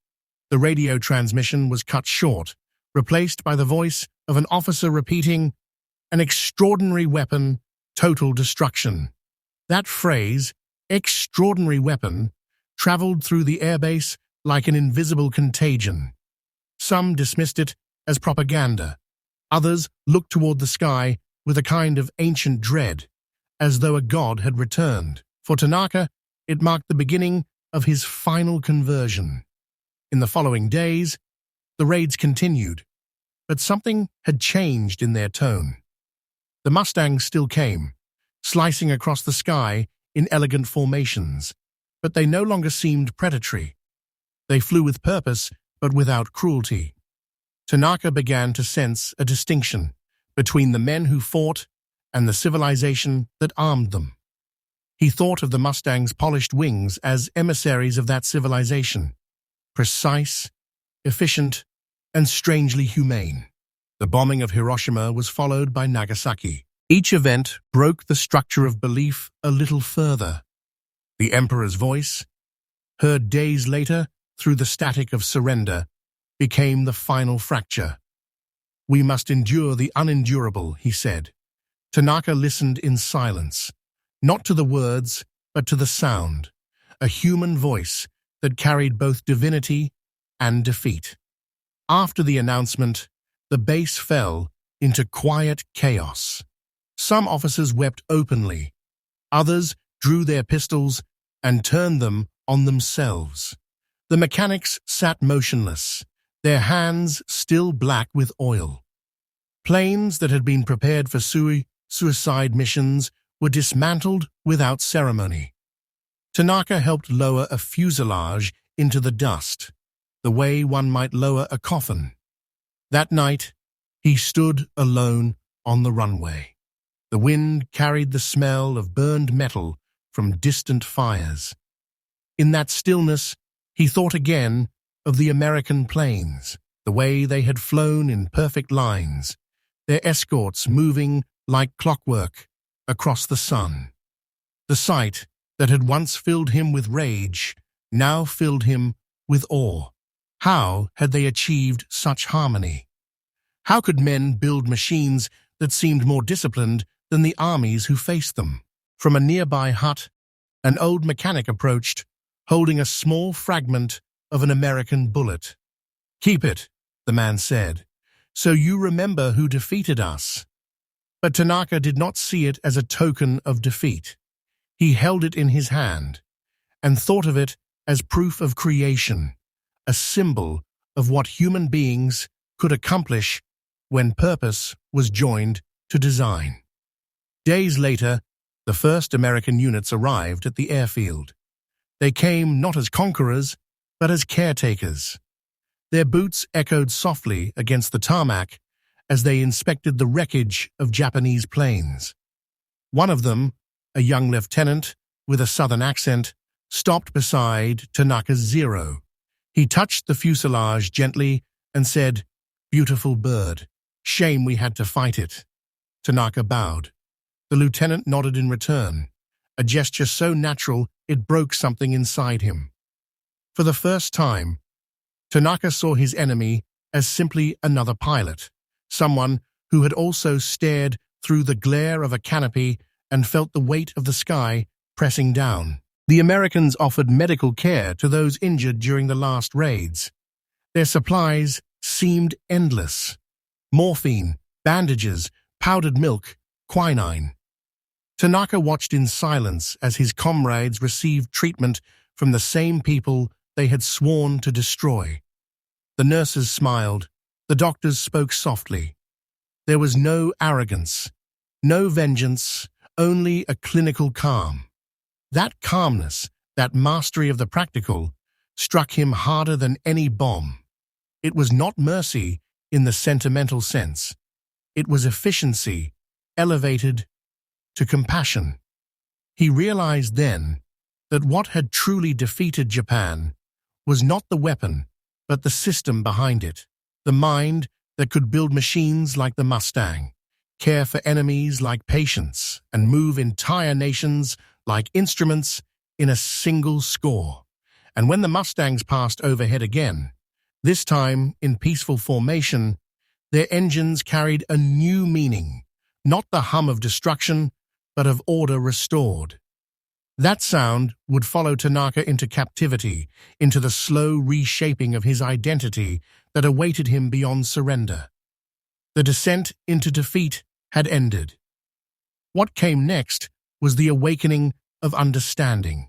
The radio transmission was cut short, replaced by the voice of an officer repeating, "An extraordinary weapon, total destruction." That phrase, "extraordinary weapon," traveled through the airbase like an invisible contagion. Some dismissed it as propaganda. Others looked toward the sky with a kind of ancient dread, as though a god had returned. For Tanaka, it marked the beginning of his final conversion. In the following days, the raids continued, but something had changed in their tone. The Mustangs still came, slicing across the sky in elegant formations, but they no longer seemed predatory. They flew with purpose, but without cruelty. Tanaka began to sense a distinction between the men who fought and the civilization that armed them. He thought of the Mustang's polished wings as emissaries of that civilization, precise, efficient, and strangely humane. The bombing of Hiroshima was followed by Nagasaki. Each event broke the structure of belief a little further. The Emperor's voice, heard days later through the static of surrender, became the final fracture. "We must endure the unendurable," he said. Tanaka listened in silence, not to the words, but to the sound, a human voice that carried both divinity and defeat. After the announcement, the base fell into quiet chaos. Some officers wept openly. Others drew their pistols and turned them on themselves. The mechanics sat motionless, their hands still black with oil. Planes that had been prepared for suicide missions were dismantled without ceremony. Tanaka helped lower a fuselage into the dust, the way one might lower a coffin. That night, he stood alone on the runway. The wind carried the smell of burned metal from distant fires. In that stillness, he thought again of the American planes, the way they had flown in perfect lines, their escorts moving like clockwork across the sun. The sight that had once filled him with rage now filled him with awe. How had they achieved such harmony? How could men build machines that seemed more disciplined than the armies who faced them? From a nearby hut, an old mechanic approached, holding a small fragment of an American bullet. "Keep it," the man said, "so you remember who defeated us." But Tanaka did not see it as a token of defeat. He held it in his hand and thought of it as proof of creation, a symbol of what human beings could accomplish when purpose was joined to design. Days later, the first American units arrived at the airfield. They came not as conquerors, but as caretakers. Their boots echoed softly against the tarmac as they inspected the wreckage of Japanese planes. One of them, a young lieutenant with a southern accent, stopped beside Tanaka's Zero. He touched the fuselage gently and said, "Beautiful bird. Shame we had to fight it." Tanaka bowed. The lieutenant nodded in return, a gesture so natural it broke something inside him. For the first time, Tanaka saw his enemy as simply another pilot, someone who had also stared through the glare of a canopy and felt the weight of the sky pressing down. The Americans offered medical care to those injured during the last raids. Their supplies seemed endless. Morphine, bandages, powdered milk, quinine. Tanaka watched in silence as his comrades received treatment from the same people they had sworn to destroy. The nurses smiled. The doctors spoke softly. There was no arrogance, no vengeance, only a clinical calm. That calmness, that mastery of the practical, struck him harder than any bomb. It was not mercy in the sentimental sense. It was efficiency, elevated to compassion. He realized then that what had truly defeated Japan was not the weapon, but the system behind it, the mind that could build machines like the Mustang, care for enemies like patience, and move entire nations like instruments in a single score. And when the Mustangs passed overhead again, this time in peaceful formation, their engines carried a new meaning, not the hum of destruction, but of order restored. That sound would follow Tanaka into captivity, into the slow reshaping of his identity that awaited him beyond surrender. The descent into defeat had ended. What came next was the awakening of understanding.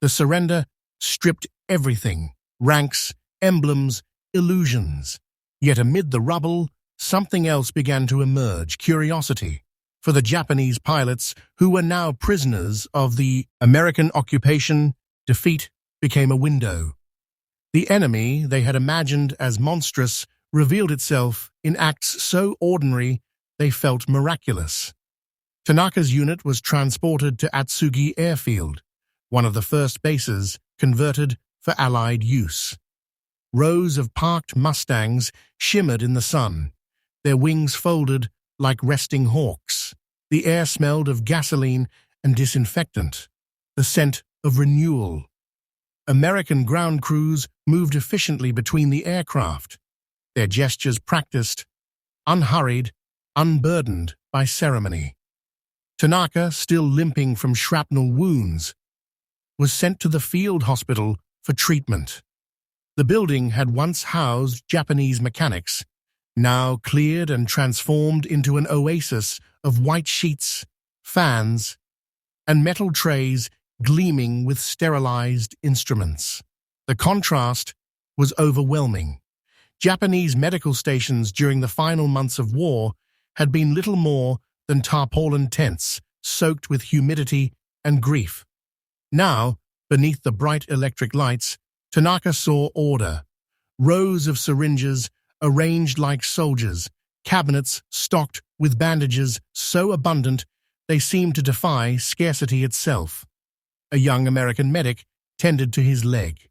The surrender stripped everything, ranks, emblems, illusions. Yet amid the rubble, something else began to emerge, curiosity. For the Japanese pilots, who were now prisoners of the American occupation, defeat became a window. The enemy they had imagined as monstrous revealed itself in acts so ordinary they felt miraculous. Tanaka's unit was transported to Atsugi Airfield, one of the first bases converted for Allied use. Rows of parked Mustangs shimmered in the sun, their wings folded like resting hawks. The air smelled of gasoline and disinfectant, the scent of renewal. American ground crews moved efficiently between the aircraft, their gestures practiced, unhurried, unburdened by ceremony. Tanaka, still limping from shrapnel wounds, was sent to the field hospital for treatment. The building had once housed Japanese mechanics, now cleared and transformed into an oasis of white sheets, fans, and metal trays gleaming with sterilized instruments. The contrast was overwhelming. Japanese medical stations during the final months of war had been little more than tarpaulin tents soaked with humidity and grief. Now, beneath the bright electric lights, Tanaka saw order. Rows of syringes arranged like soldiers, cabinets stocked with bandages so abundant they seemed to defy scarcity itself. A young American medic tended to his leg.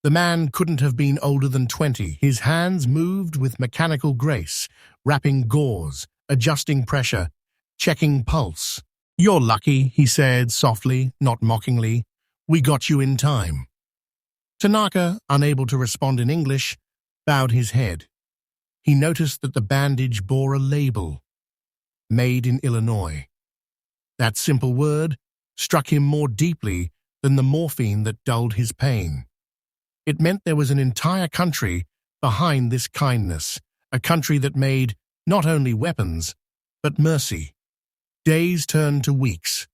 The man couldn't have been older than 20. His hands moved with mechanical grace, wrapping gauze, adjusting pressure, checking pulse. "You're lucky," he said softly, not mockingly. "We got you in time." Tanaka, unable to respond in English, bowed his head. He noticed that the bandage bore a label, "Made in Illinois." That simple word struck him more deeply than the morphine that dulled his pain. It meant there was an entire country behind this kindness, a country that made not only weapons, but mercy. Days turned to weeks.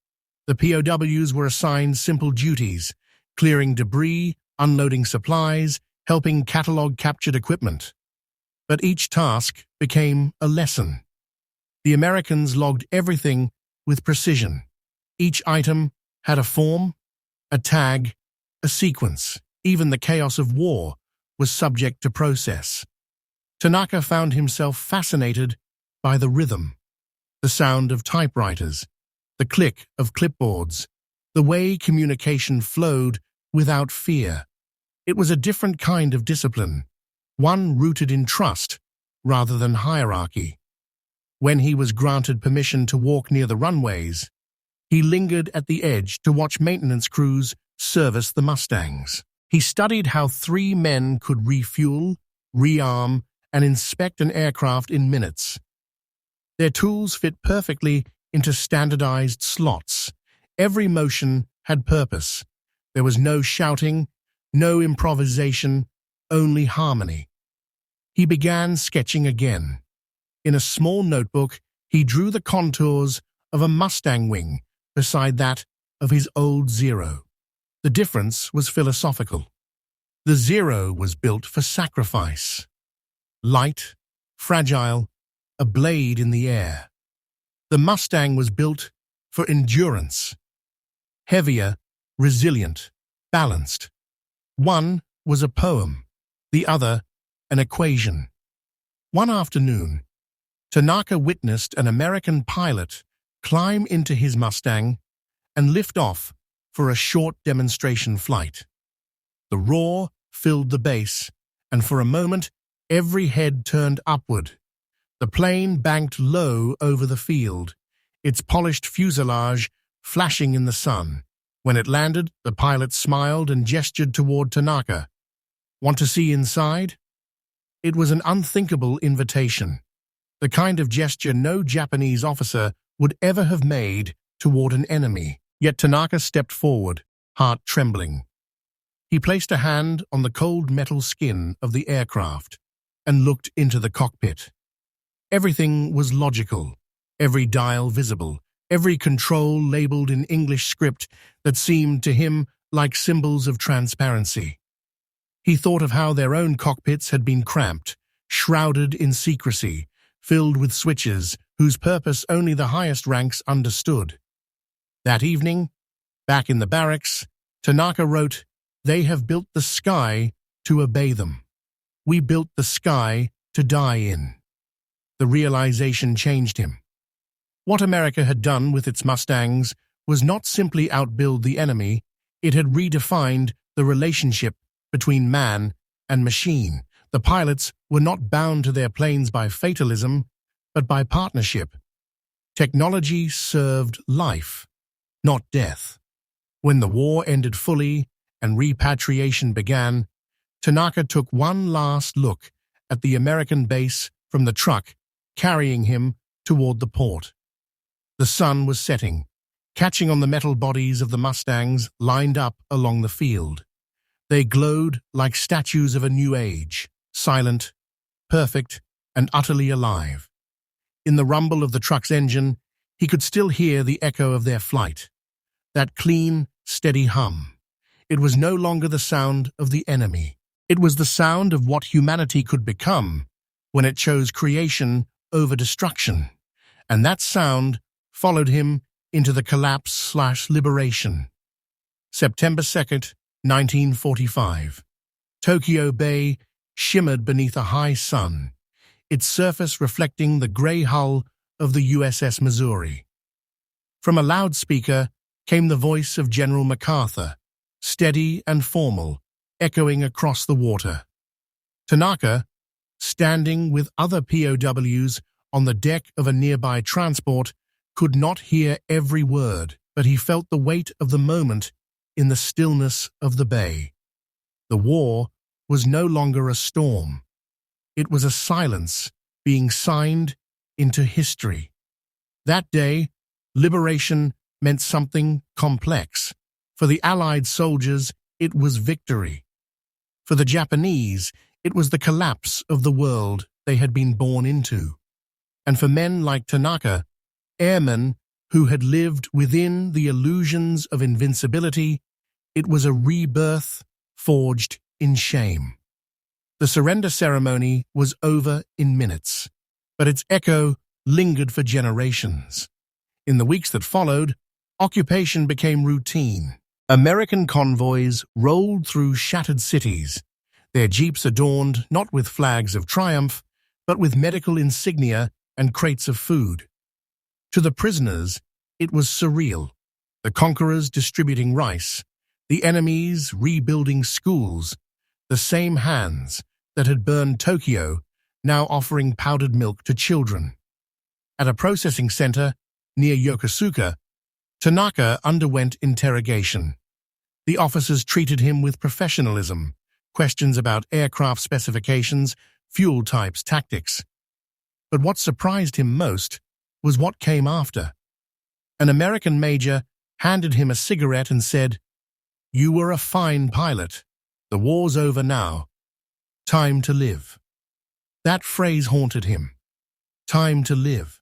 The POWs were assigned simple duties, clearing debris, unloading supplies, helping catalog captured equipment. But each task became a lesson. The Americans logged everything with precision. Each item had a form, a tag, a sequence. Even the chaos of war was subject to process. Tanaka found himself fascinated by the rhythm, the sound of typewriters, the click of clipboards, the way communication flowed without fear. It was a different kind of discipline, one rooted in trust rather than hierarchy. When he was granted permission to walk near the runways, he lingered at the edge to watch maintenance crews service the Mustangs. He studied how 3 men could refuel, rearm, and inspect an aircraft in minutes. Their tools fit perfectly into standardized slots. Every motion had purpose. There was no shouting, no improvisation, only harmony. He began sketching again. In a small notebook, he drew the contours of a Mustang wing beside that of his old Zero. The difference was philosophical. The Zero was built for sacrifice. Light, fragile, a blade in the air. The Mustang was built for endurance. Heavier, resilient, balanced. One was a poem, the other an equation. One afternoon, Tanaka witnessed an American pilot climb into his Mustang and lift off for a short demonstration flight. The roar filled the base, and for a moment, every head turned upward. The plane banked low over the field, its polished fuselage flashing in the sun. When it landed, the pilot smiled and gestured toward Tanaka. "Want to see inside?" It was an unthinkable invitation, the kind of gesture no Japanese officer would ever have made toward an enemy. Yet Tanaka stepped forward, heart trembling. He placed a hand on the cold metal skin of the aircraft and looked into the cockpit. Everything was logical, every dial visible, every control labeled in English script that seemed to him like symbols of transparency. He thought of how their own cockpits had been cramped, shrouded in secrecy, filled with switches whose purpose only the highest ranks understood. That evening, back in the barracks, Tanaka wrote, "They have built the sky to obey them. We built the sky to die in." The realization changed him. What America had done with its Mustangs was not simply outbuild the enemy, it had redefined the relationship between man and machine. The pilots were not bound to their planes by fatalism, but by partnership. Technology served life, not death. When the war ended fully and repatriation began, Tanaka took one last look at the American base from the truck, carrying him toward the port. The sun was setting, catching on the metal bodies of the Mustangs lined up along the field. They glowed like statues of a new age, silent, perfect, and utterly alive. In the rumble of the truck's engine, he could still hear the echo of their flight, that clean, steady hum. It was no longer the sound of the enemy. It was the sound of what humanity could become when it chose creation over destruction. And that sound followed him into the collapse/liberation. September 2nd, 1945. Tokyo Bay shimmered beneath a high sun, its surface reflecting the gray hull of the USS Missouri. From a loudspeaker came the voice of General MacArthur, steady and formal, echoing across the water. Tanaka, standing with other POWs on the deck of a nearby transport, could not hear every word, but he felt the weight of the moment in the stillness of the bay. The war was no longer a storm. It was a silence being signed into history. That day, liberation meant something complex. For the Allied soldiers, it was victory. For the Japanese, it was the collapse of the world they had been born into. And for men like Tanaka, airmen who had lived within the illusions of invincibility, it was a rebirth forged in shame. The surrender ceremony was over in minutes, but its echo lingered for generations. In the weeks that followed, occupation became routine. American convoys rolled through shattered cities, their jeeps adorned not with flags of triumph, but with medical insignia and crates of food. To the prisoners, it was surreal. The conquerors distributing rice, the enemies rebuilding schools, the same hands that had burned Tokyo now offering powdered milk to children. At a processing center near Yokosuka, Tanaka underwent interrogation. The officers treated him with professionalism, questions about aircraft specifications, fuel types, tactics. But what surprised him most was what came after. An American major handed him a cigarette and said, "You were a fine pilot. The war's over now. Time to live." That phrase haunted him. Time to live.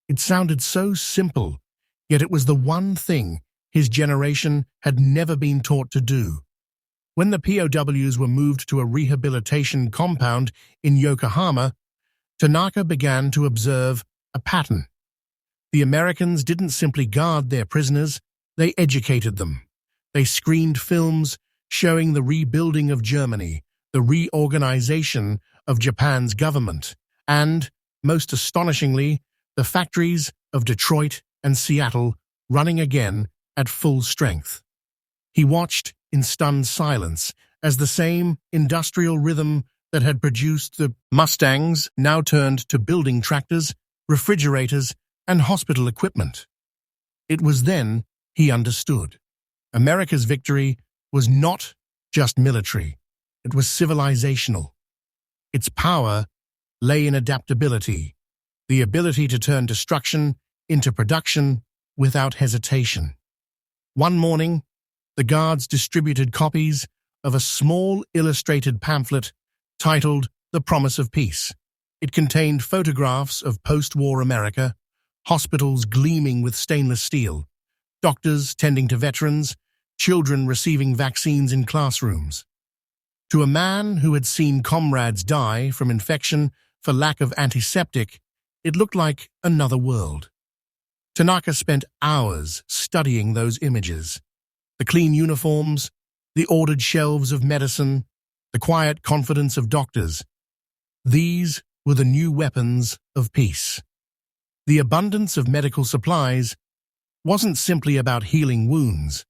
It sounded so simple, yet it was the one thing his generation had never been taught to do. When the POWs were moved to a rehabilitation compound in Yokohama, Tanaka began to observe a pattern. The Americans didn't simply guard their prisoners, they educated them. They screened films showing the rebuilding of Germany, the reorganization of Japan's government, and, most astonishingly, the factories of Detroit and Seattle running again at full strength. He watched in stunned silence as the same industrial rhythm that had produced the Mustangs now turned to building tractors, refrigerators, and hospital equipment. It was then he understood. America's victory was not just military, it was civilizational. Its power lay in adaptability, the ability to turn destruction into production without hesitation. One morning, the guards distributed copies of a small illustrated pamphlet titled The Promise of Peace. It contained photographs of post-war America, hospitals gleaming with stainless steel, doctors tending to veterans, children receiving vaccines in classrooms. To a man who had seen comrades die from infection for lack of antiseptic, it looked like another world. Tanaka spent hours studying those images. The clean uniforms, the ordered shelves of medicine, the quiet confidence of doctors. These were the new weapons of peace. The abundance of medical supplies wasn't simply about healing wounds.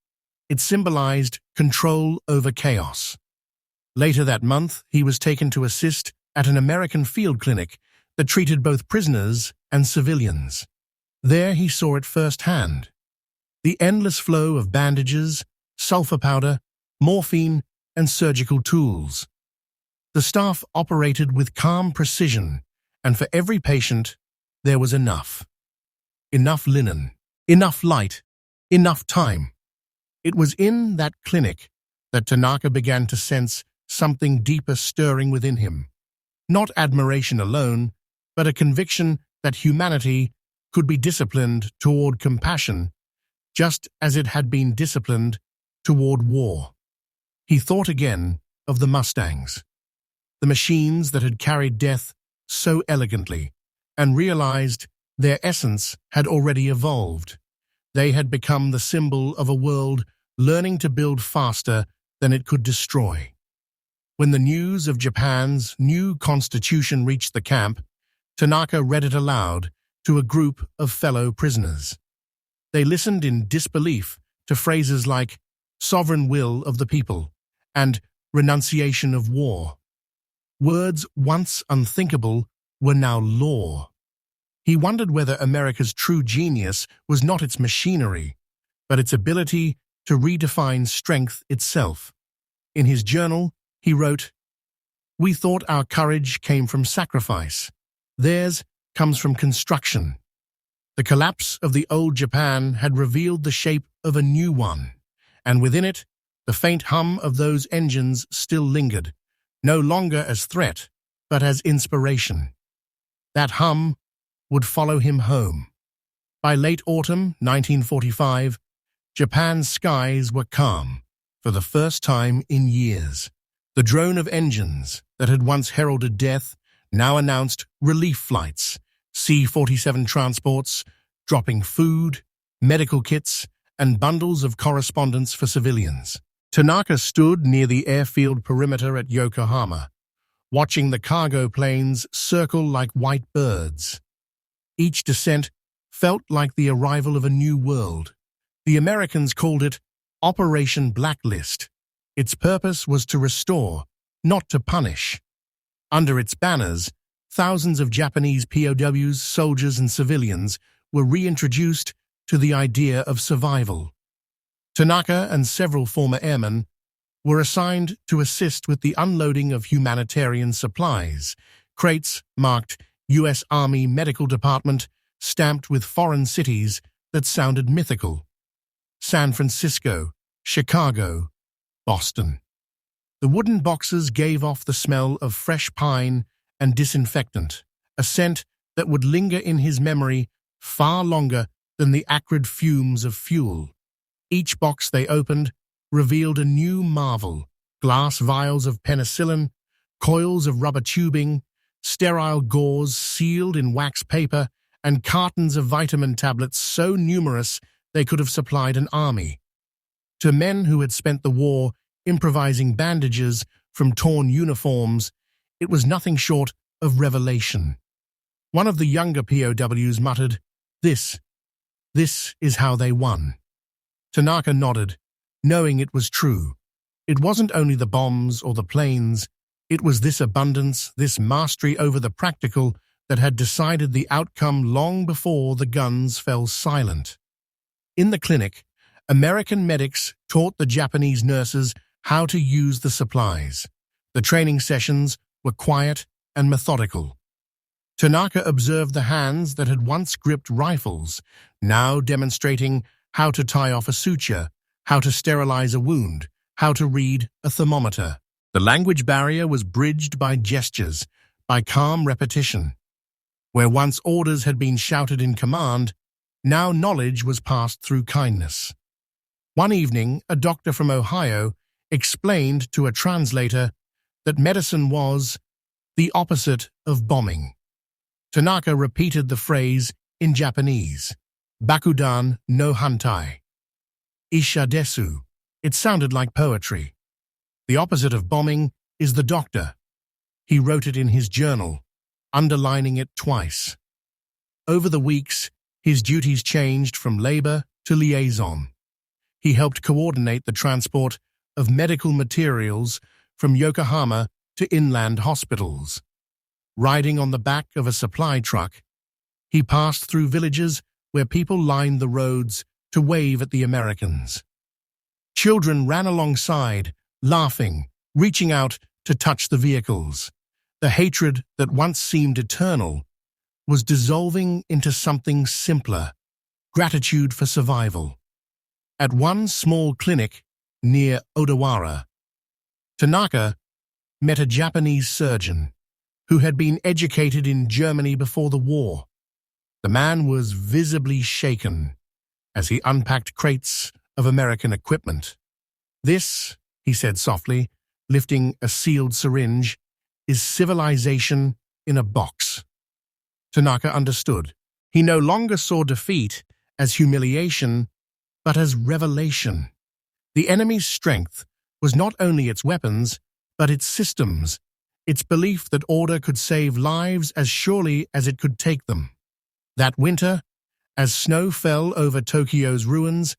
It symbolized control over chaos. Later that month, he was taken to assist at an American field clinic that treated both prisoners and civilians. There he saw it firsthand. The endless flow of bandages, sulfur powder, morphine, and surgical tools. The staff operated with calm precision, and for every patient, there was enough. Enough linen, enough light, enough time. It was in that clinic that Tanaka began to sense something deeper stirring within him. Not admiration alone, but a conviction that humanity could be disciplined toward compassion, just as it had been disciplined toward war. He thought again of the Mustangs, the machines that had carried death so elegantly, and realized their essence had already evolved. They had become the symbol of a world learning to build faster than it could destroy. When the news of Japan's new constitution reached the camp, Tanaka read it aloud to a group of fellow prisoners. They listened in disbelief to phrases like sovereign will of the people and renunciation of war. Words once unthinkable were now law. He wondered whether America's true genius was not its machinery, but its ability to redefine strength itself. In his journal, he wrote, "We thought our courage came from sacrifice. Theirs comes from construction." The collapse of the old Japan had revealed the shape of a new one, and within it, the faint hum of those engines still lingered, no longer as threat, but as inspiration. That hum would follow him home. By late autumn 1945, Japan's skies were calm, for the first time in years. The drone of engines that had once heralded death now announced relief flights, C-47 transports, dropping food, medical kits, and bundles of correspondence for civilians. Tanaka stood near the airfield perimeter at Yokohama, watching the cargo planes circle like white birds. Each descent felt like the arrival of a new world. The Americans called it Operation Blacklist. Its purpose was to restore, not to punish. Under its banners, thousands of Japanese POWs, soldiers, and civilians were reintroduced to the idea of survival. Tanaka and several former airmen were assigned to assist with the unloading of humanitarian supplies, crates marked U.S. Army Medical Department, stamped with foreign cities that sounded mythical. San Francisco, Chicago, Boston. The wooden boxes gave off the smell of fresh pine and disinfectant, a scent that would linger in his memory far longer than the acrid fumes of fuel. Each box they opened revealed a new marvel: glass vials of penicillin, coils of rubber tubing, sterile gauze sealed in wax paper, and cartons of vitamin tablets so numerous they could have supplied an army. To men who had spent the war improvising bandages from torn uniforms, it was nothing short of revelation. One of the younger POWs muttered, This is how they won." Tanaka nodded, knowing it was true. It wasn't only the bombs or the planes, it was this abundance, this mastery over the practical that had decided the outcome long before the guns fell silent. In the clinic, American medics taught the Japanese nurses how to use the supplies. The training sessions were quiet and methodical. Tanaka observed the hands that had once gripped rifles, now demonstrating how to tie off a suture, how to sterilize a wound, how to read a thermometer. The language barrier was bridged by gestures, by calm repetition. Where once orders had been shouted in command, now knowledge was passed through kindness. One evening, a doctor from Ohio explained to a translator that medicine was the opposite of bombing. Tanaka repeated the phrase in Japanese, "Bakudan no hantai." "Isha desu." It sounded like poetry. The opposite of bombing is the doctor. He wrote it in his journal, underlining it twice. Over the weeks, his duties changed from labor to liaison. He helped coordinate the transport of medical materials from Yokohama to inland hospitals. Riding on the back of a supply truck, he passed through villages where people lined the roads to wave at the Americans. Children ran alongside, laughing, reaching out to touch the vehicles. The hatred that once seemed eternal was dissolving into something simpler: gratitude for survival. At one small clinic near Odawara, Tanaka met a Japanese surgeon who had been educated in Germany before the war. The man was visibly shaken as he unpacked crates of American equipment. "This," he said softly, lifting a sealed syringe, "is civilization in a box." Tanaka understood. He no longer saw defeat as humiliation, but as revelation. The enemy's strength was not only its weapons, but its systems, its belief that order could save lives as surely as it could take them. That winter, as snow fell over Tokyo's ruins,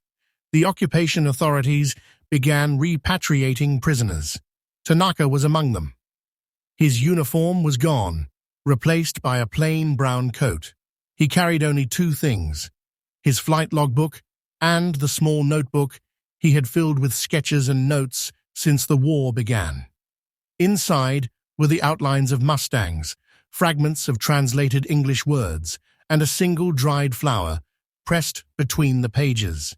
the occupation authorities began repatriating prisoners. Tanaka was among them. His uniform was gone, replaced by a plain brown coat. He carried only two things: his flight logbook and the small notebook he had filled with sketches and notes since the war began. Inside were the outlines of Mustangs, fragments of translated English words, and a single dried flower pressed between the pages,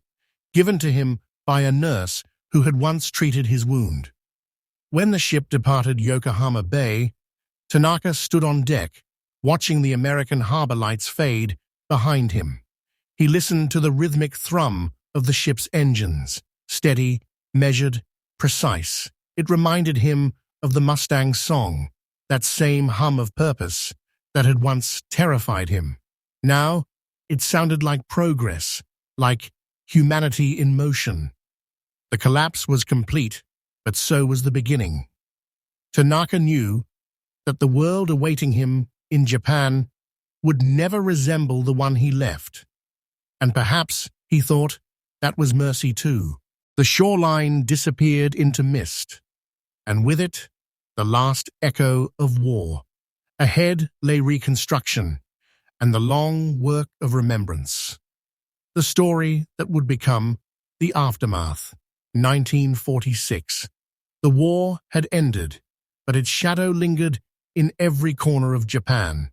given to him by a nurse who had once treated his wound. When the ship departed Yokohama Bay, Tanaka stood on deck, watching the American harbor lights fade behind him. He listened to the rhythmic thrum of the ship's engines, steady, measured, precise. It reminded him of the Mustang's song, that same hum of purpose that had once terrified him. Now, it sounded like progress, like humanity in motion. The collapse was complete, but so was the beginning. Tanaka knew that the world awaiting him in Japan would never resemble the one he left. And perhaps, he thought, that was mercy too. The shoreline disappeared into mist, and with it, the last echo of war. Ahead lay reconstruction, and the long work of remembrance. The story that would become The Aftermath, 1946. The war had ended, but its shadow lingered in every corner of Japan.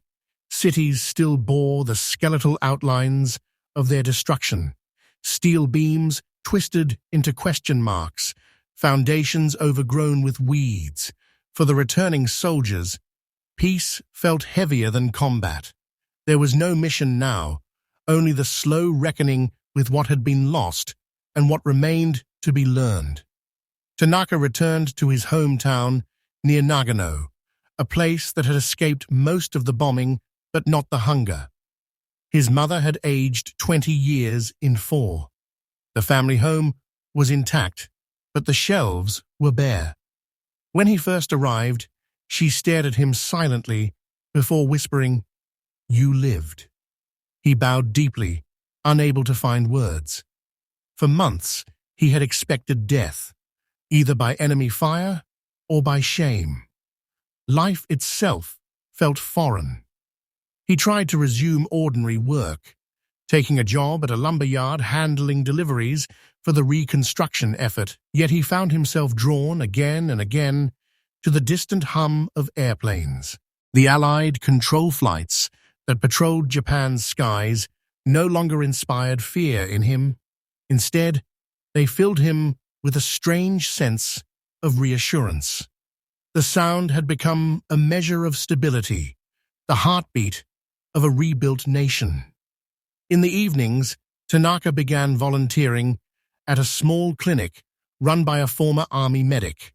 Cities still bore the skeletal outlines of their destruction. Steel beams twisted into question marks, foundations overgrown with weeds. For the returning soldiers, peace felt heavier than combat. There was no mission now, only the slow reckoning with what had been lost and what remained to be learned. Tanaka returned to his hometown near Nagano, a place that had escaped most of the bombing but not the hunger. His mother had aged 20 years in 4. The family home was intact, but the shelves were bare. When he first arrived, she stared at him silently before whispering, "You lived." He bowed deeply, unable to find words. For months, he had expected death, either by enemy fire or by shame. Life itself felt foreign. He tried to resume ordinary work, taking a job at a lumberyard handling deliveries for the reconstruction effort, yet he found himself drawn again and again to the distant hum of airplanes. The Allied control flights that patrolled Japan's skies no longer inspired fear in him. Instead, they filled him with a strange sense of reassurance. The sound had become a measure of stability, the heartbeat of a rebuilt nation. In the evenings, Tanaka began volunteering at a small clinic run by a former Army medic.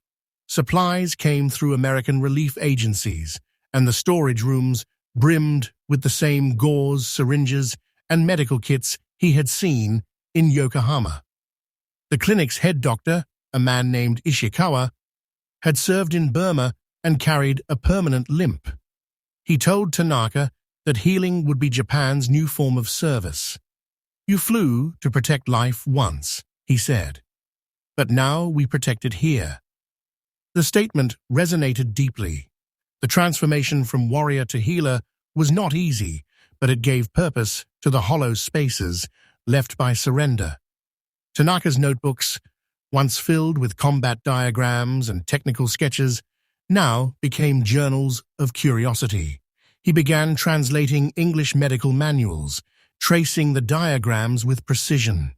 Supplies came through American relief agencies, and the storage rooms brimmed with the same gauze, syringes, and medical kits he had seen in Yokohama. The clinic's head doctor, a man named Ishikawa, had served in Burma and carried a permanent limp. He told Tanaka that healing would be Japan's new form of service. "You flew to protect life once," he said, "but now we protect it here." The statement resonated deeply. The transformation from warrior to healer was not easy, but it gave purpose to the hollow spaces left by surrender. Tanaka's notebooks, once filled with combat diagrams and technical sketches, now became journals of curiosity. He began translating English medical manuals, tracing the diagrams with precision.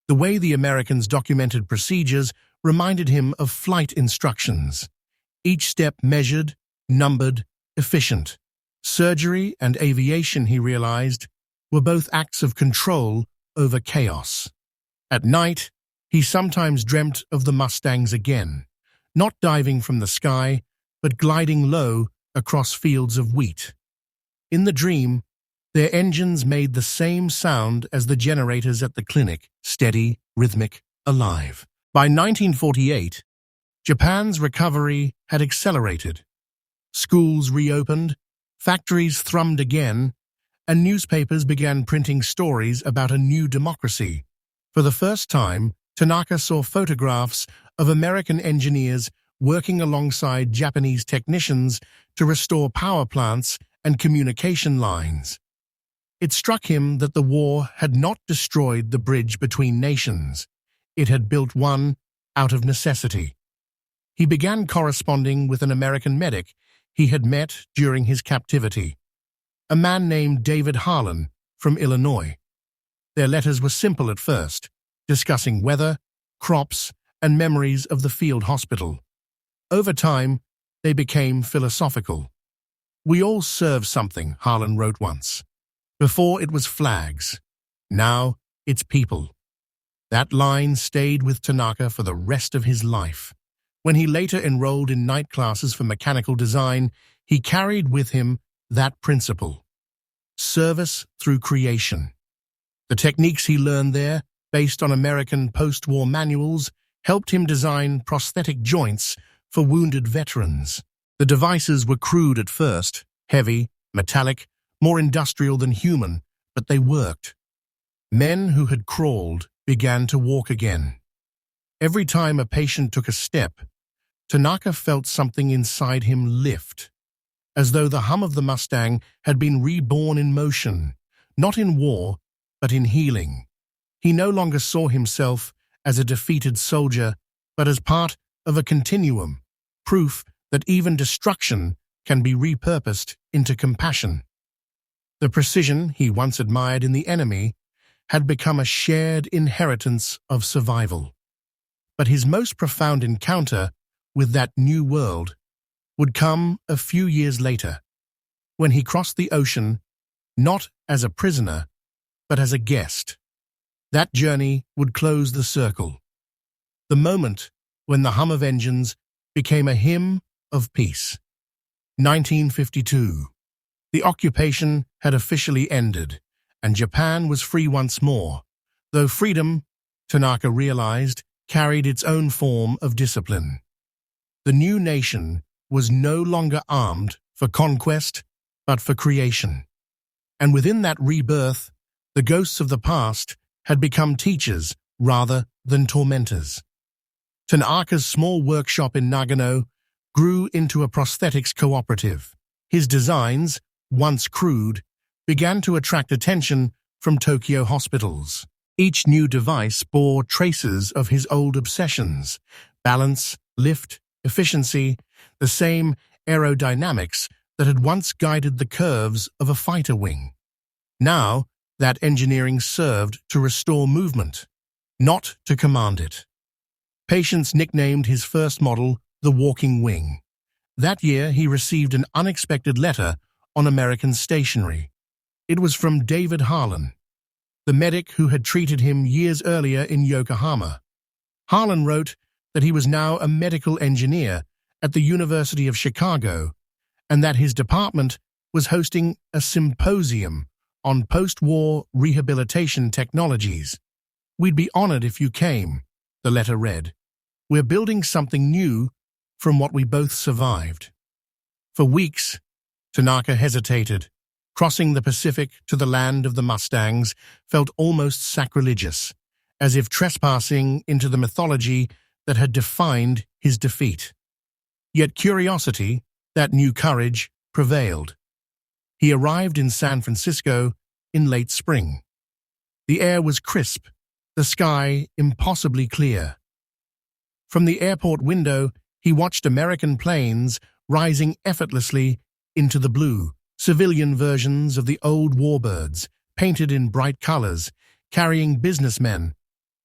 The way the Americans documented procedures reminded him of flight instructions. Each step measured, numbered, efficient. Surgery and aviation, he realized, were both acts of control over chaos. At night, he sometimes dreamt of the Mustangs again, not diving from the sky, but gliding low across fields of wheat. In the dream, their engines made the same sound as the generators at the clinic, steady, rhythmic, alive. By 1948, Japan's recovery had accelerated. Schools reopened, factories thrummed again, and newspapers began printing stories about a new democracy. For the first time, Tanaka saw photographs of American engineers working alongside Japanese technicians to restore power plants and communication lines. It struck him that the war had not destroyed the bridge between nations. It had built one out of necessity. He began corresponding with an American medic he had met during his captivity, a man named David Harlan from Illinois. Their letters were simple at first, discussing weather, crops, and memories of the field hospital. Over time, they became philosophical. "We all serve something," Harlan wrote once. "Before it was flags. Now it's people." That line stayed with Tanaka for the rest of his life. When he later enrolled in night classes for mechanical design, he carried with him that principle. Service through creation. The techniques he learned there, based on American post-war manuals, helped him design prosthetic joints for wounded veterans. The devices were crude at first, heavy, metallic, more industrial than human, but they worked. Men who had crawled began to walk again. Every time a patient took a step, Tanaka felt something inside him lift, as though the hum of the Mustang had been reborn in motion, not in war, but in healing. He no longer saw himself as a defeated soldier, but as part of a continuum, proof that even destruction can be repurposed into compassion. The precision he once admired in the enemy had become a shared inheritance of survival. But his most profound encounter with that new world would come a few years later, when he crossed the ocean not as a prisoner, but as a guest. That journey would close the circle. The moment when the hum of engines became a hymn of peace. 1952. The occupation had officially ended, and Japan was free once more, though freedom, Tanaka realized, carried its own form of discipline. The new nation was no longer armed for conquest, but for creation. And within that rebirth, the ghosts of the past had become teachers rather than tormentors. Tanaka's small workshop in Nagano grew into a prosthetics cooperative. His designs, once crude, began to attract attention from Tokyo hospitals. Each new device bore traces of his old obsessions: balance, lift, efficiency, the same aerodynamics that had once guided the curves of a fighter wing. Now, that engineering served to restore movement, not to command it. Patients nicknamed his first model the Walking Wing. That year, he received an unexpected letter on American stationery. It was from David Harlan, the medic who had treated him years earlier in Yokohama. Harlan wrote that he was now a medical engineer at the University of Chicago and that his department was hosting a symposium on post-war rehabilitation technologies. "We'd be honored if you came," the letter read. "We're building something new from what we both survived." For weeks, Tanaka hesitated. Crossing the Pacific to the land of the Mustangs felt almost sacrilegious, as if trespassing into the mythology that had defined his defeat. Yet curiosity, that new courage, prevailed. He arrived in San Francisco in late spring. The air was crisp, the sky impossibly clear. From the airport window, he watched American planes rising effortlessly into the blue, civilian versions of the old warbirds, painted in bright colors, carrying businessmen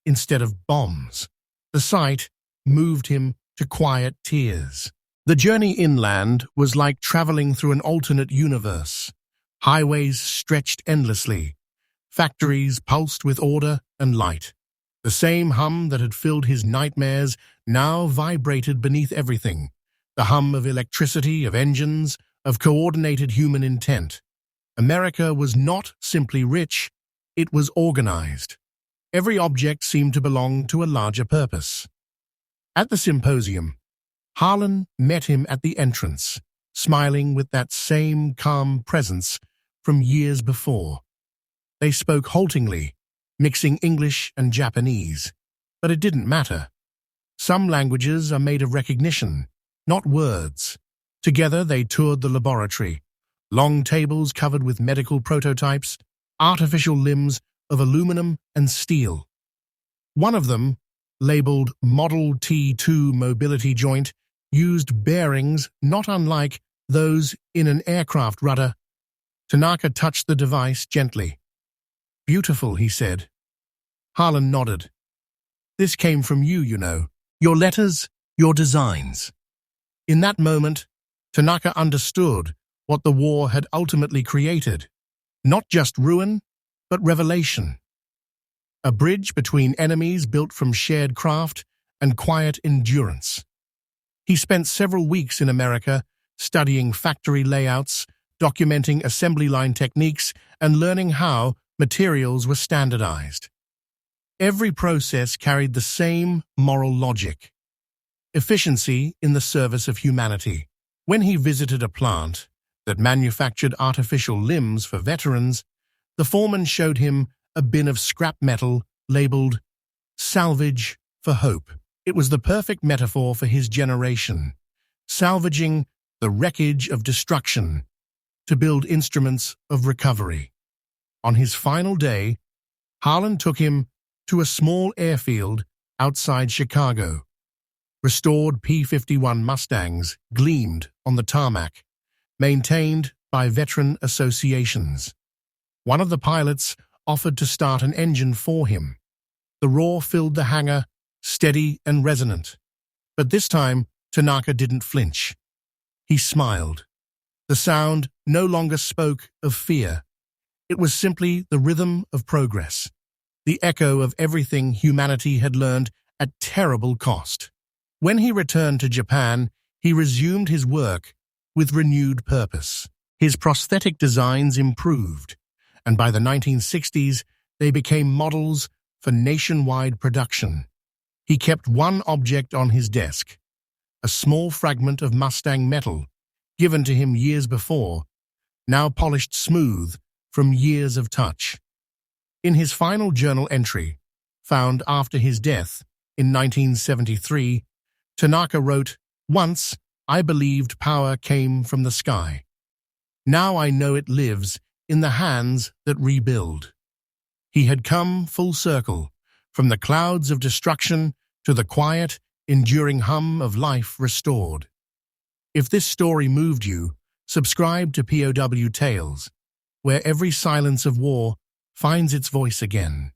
instead of bombs. The sight moved him to quiet tears. The journey inland was like traveling through an alternate universe. Highways stretched endlessly. Factories pulsed with order and light. The same hum that had filled his nightmares now vibrated beneath everything. The hum of electricity, of engines, of coordinated human intent. America was not simply rich, it was organized. Every object seemed to belong to a larger purpose. At the symposium, Harlan met him at the entrance, smiling with that same calm presence from years before. They spoke haltingly, mixing English and Japanese, but it didn't matter. Some languages are made of recognition, not words. Together they toured the laboratory, long tables covered with medical prototypes, artificial limbs of aluminum and steel. One of them, labeled Model T2 Mobility Joint, used bearings not unlike those in an aircraft rudder. Tanaka touched the device gently. "Beautiful," he said. Harlan nodded. "This came from you, you know. Your letters, your designs." In that moment, Tanaka understood what the war had ultimately created. Not just ruin, but revelation. A bridge between enemies built from shared craft and quiet endurance. He spent several weeks in America studying factory layouts, documenting assembly line techniques, and learning how materials were standardized. Every process carried the same moral logic: efficiency in the service of humanity. When he visited a plant that manufactured artificial limbs for veterans, the foreman showed him a bin of scrap metal labeled "Salvage for Hope." It was the perfect metaphor for his generation, salvaging the wreckage of destruction to build instruments of recovery. On his final day, Harlan took him to a small airfield outside Chicago. Restored P-51 Mustangs gleamed on the tarmac, maintained by veteran associations. One of the pilots offered to start an engine for him. The roar filled the hangar, steady and resonant. But this time, Tanaka didn't flinch. He smiled. The sound no longer spoke of fear. It was simply the rhythm of progress, the echo of everything humanity had learned at terrible cost. When he returned to Japan, he resumed his work with renewed purpose. His prosthetic designs improved, and by the 1960s, they became models for nationwide production. He kept one object on his desk, a small fragment of Mustang metal, given to him years before, now polished smooth from years of touch. In his final journal entry, found after his death in 1973, Tanaka wrote, "Once, I believed power came from the sky. Now I know it lives in the hands that rebuild." He had come full circle, from the clouds of destruction to the quiet, enduring hum of life restored. If this story moved you, subscribe to POW Tales, where every silence of war finds its voice again.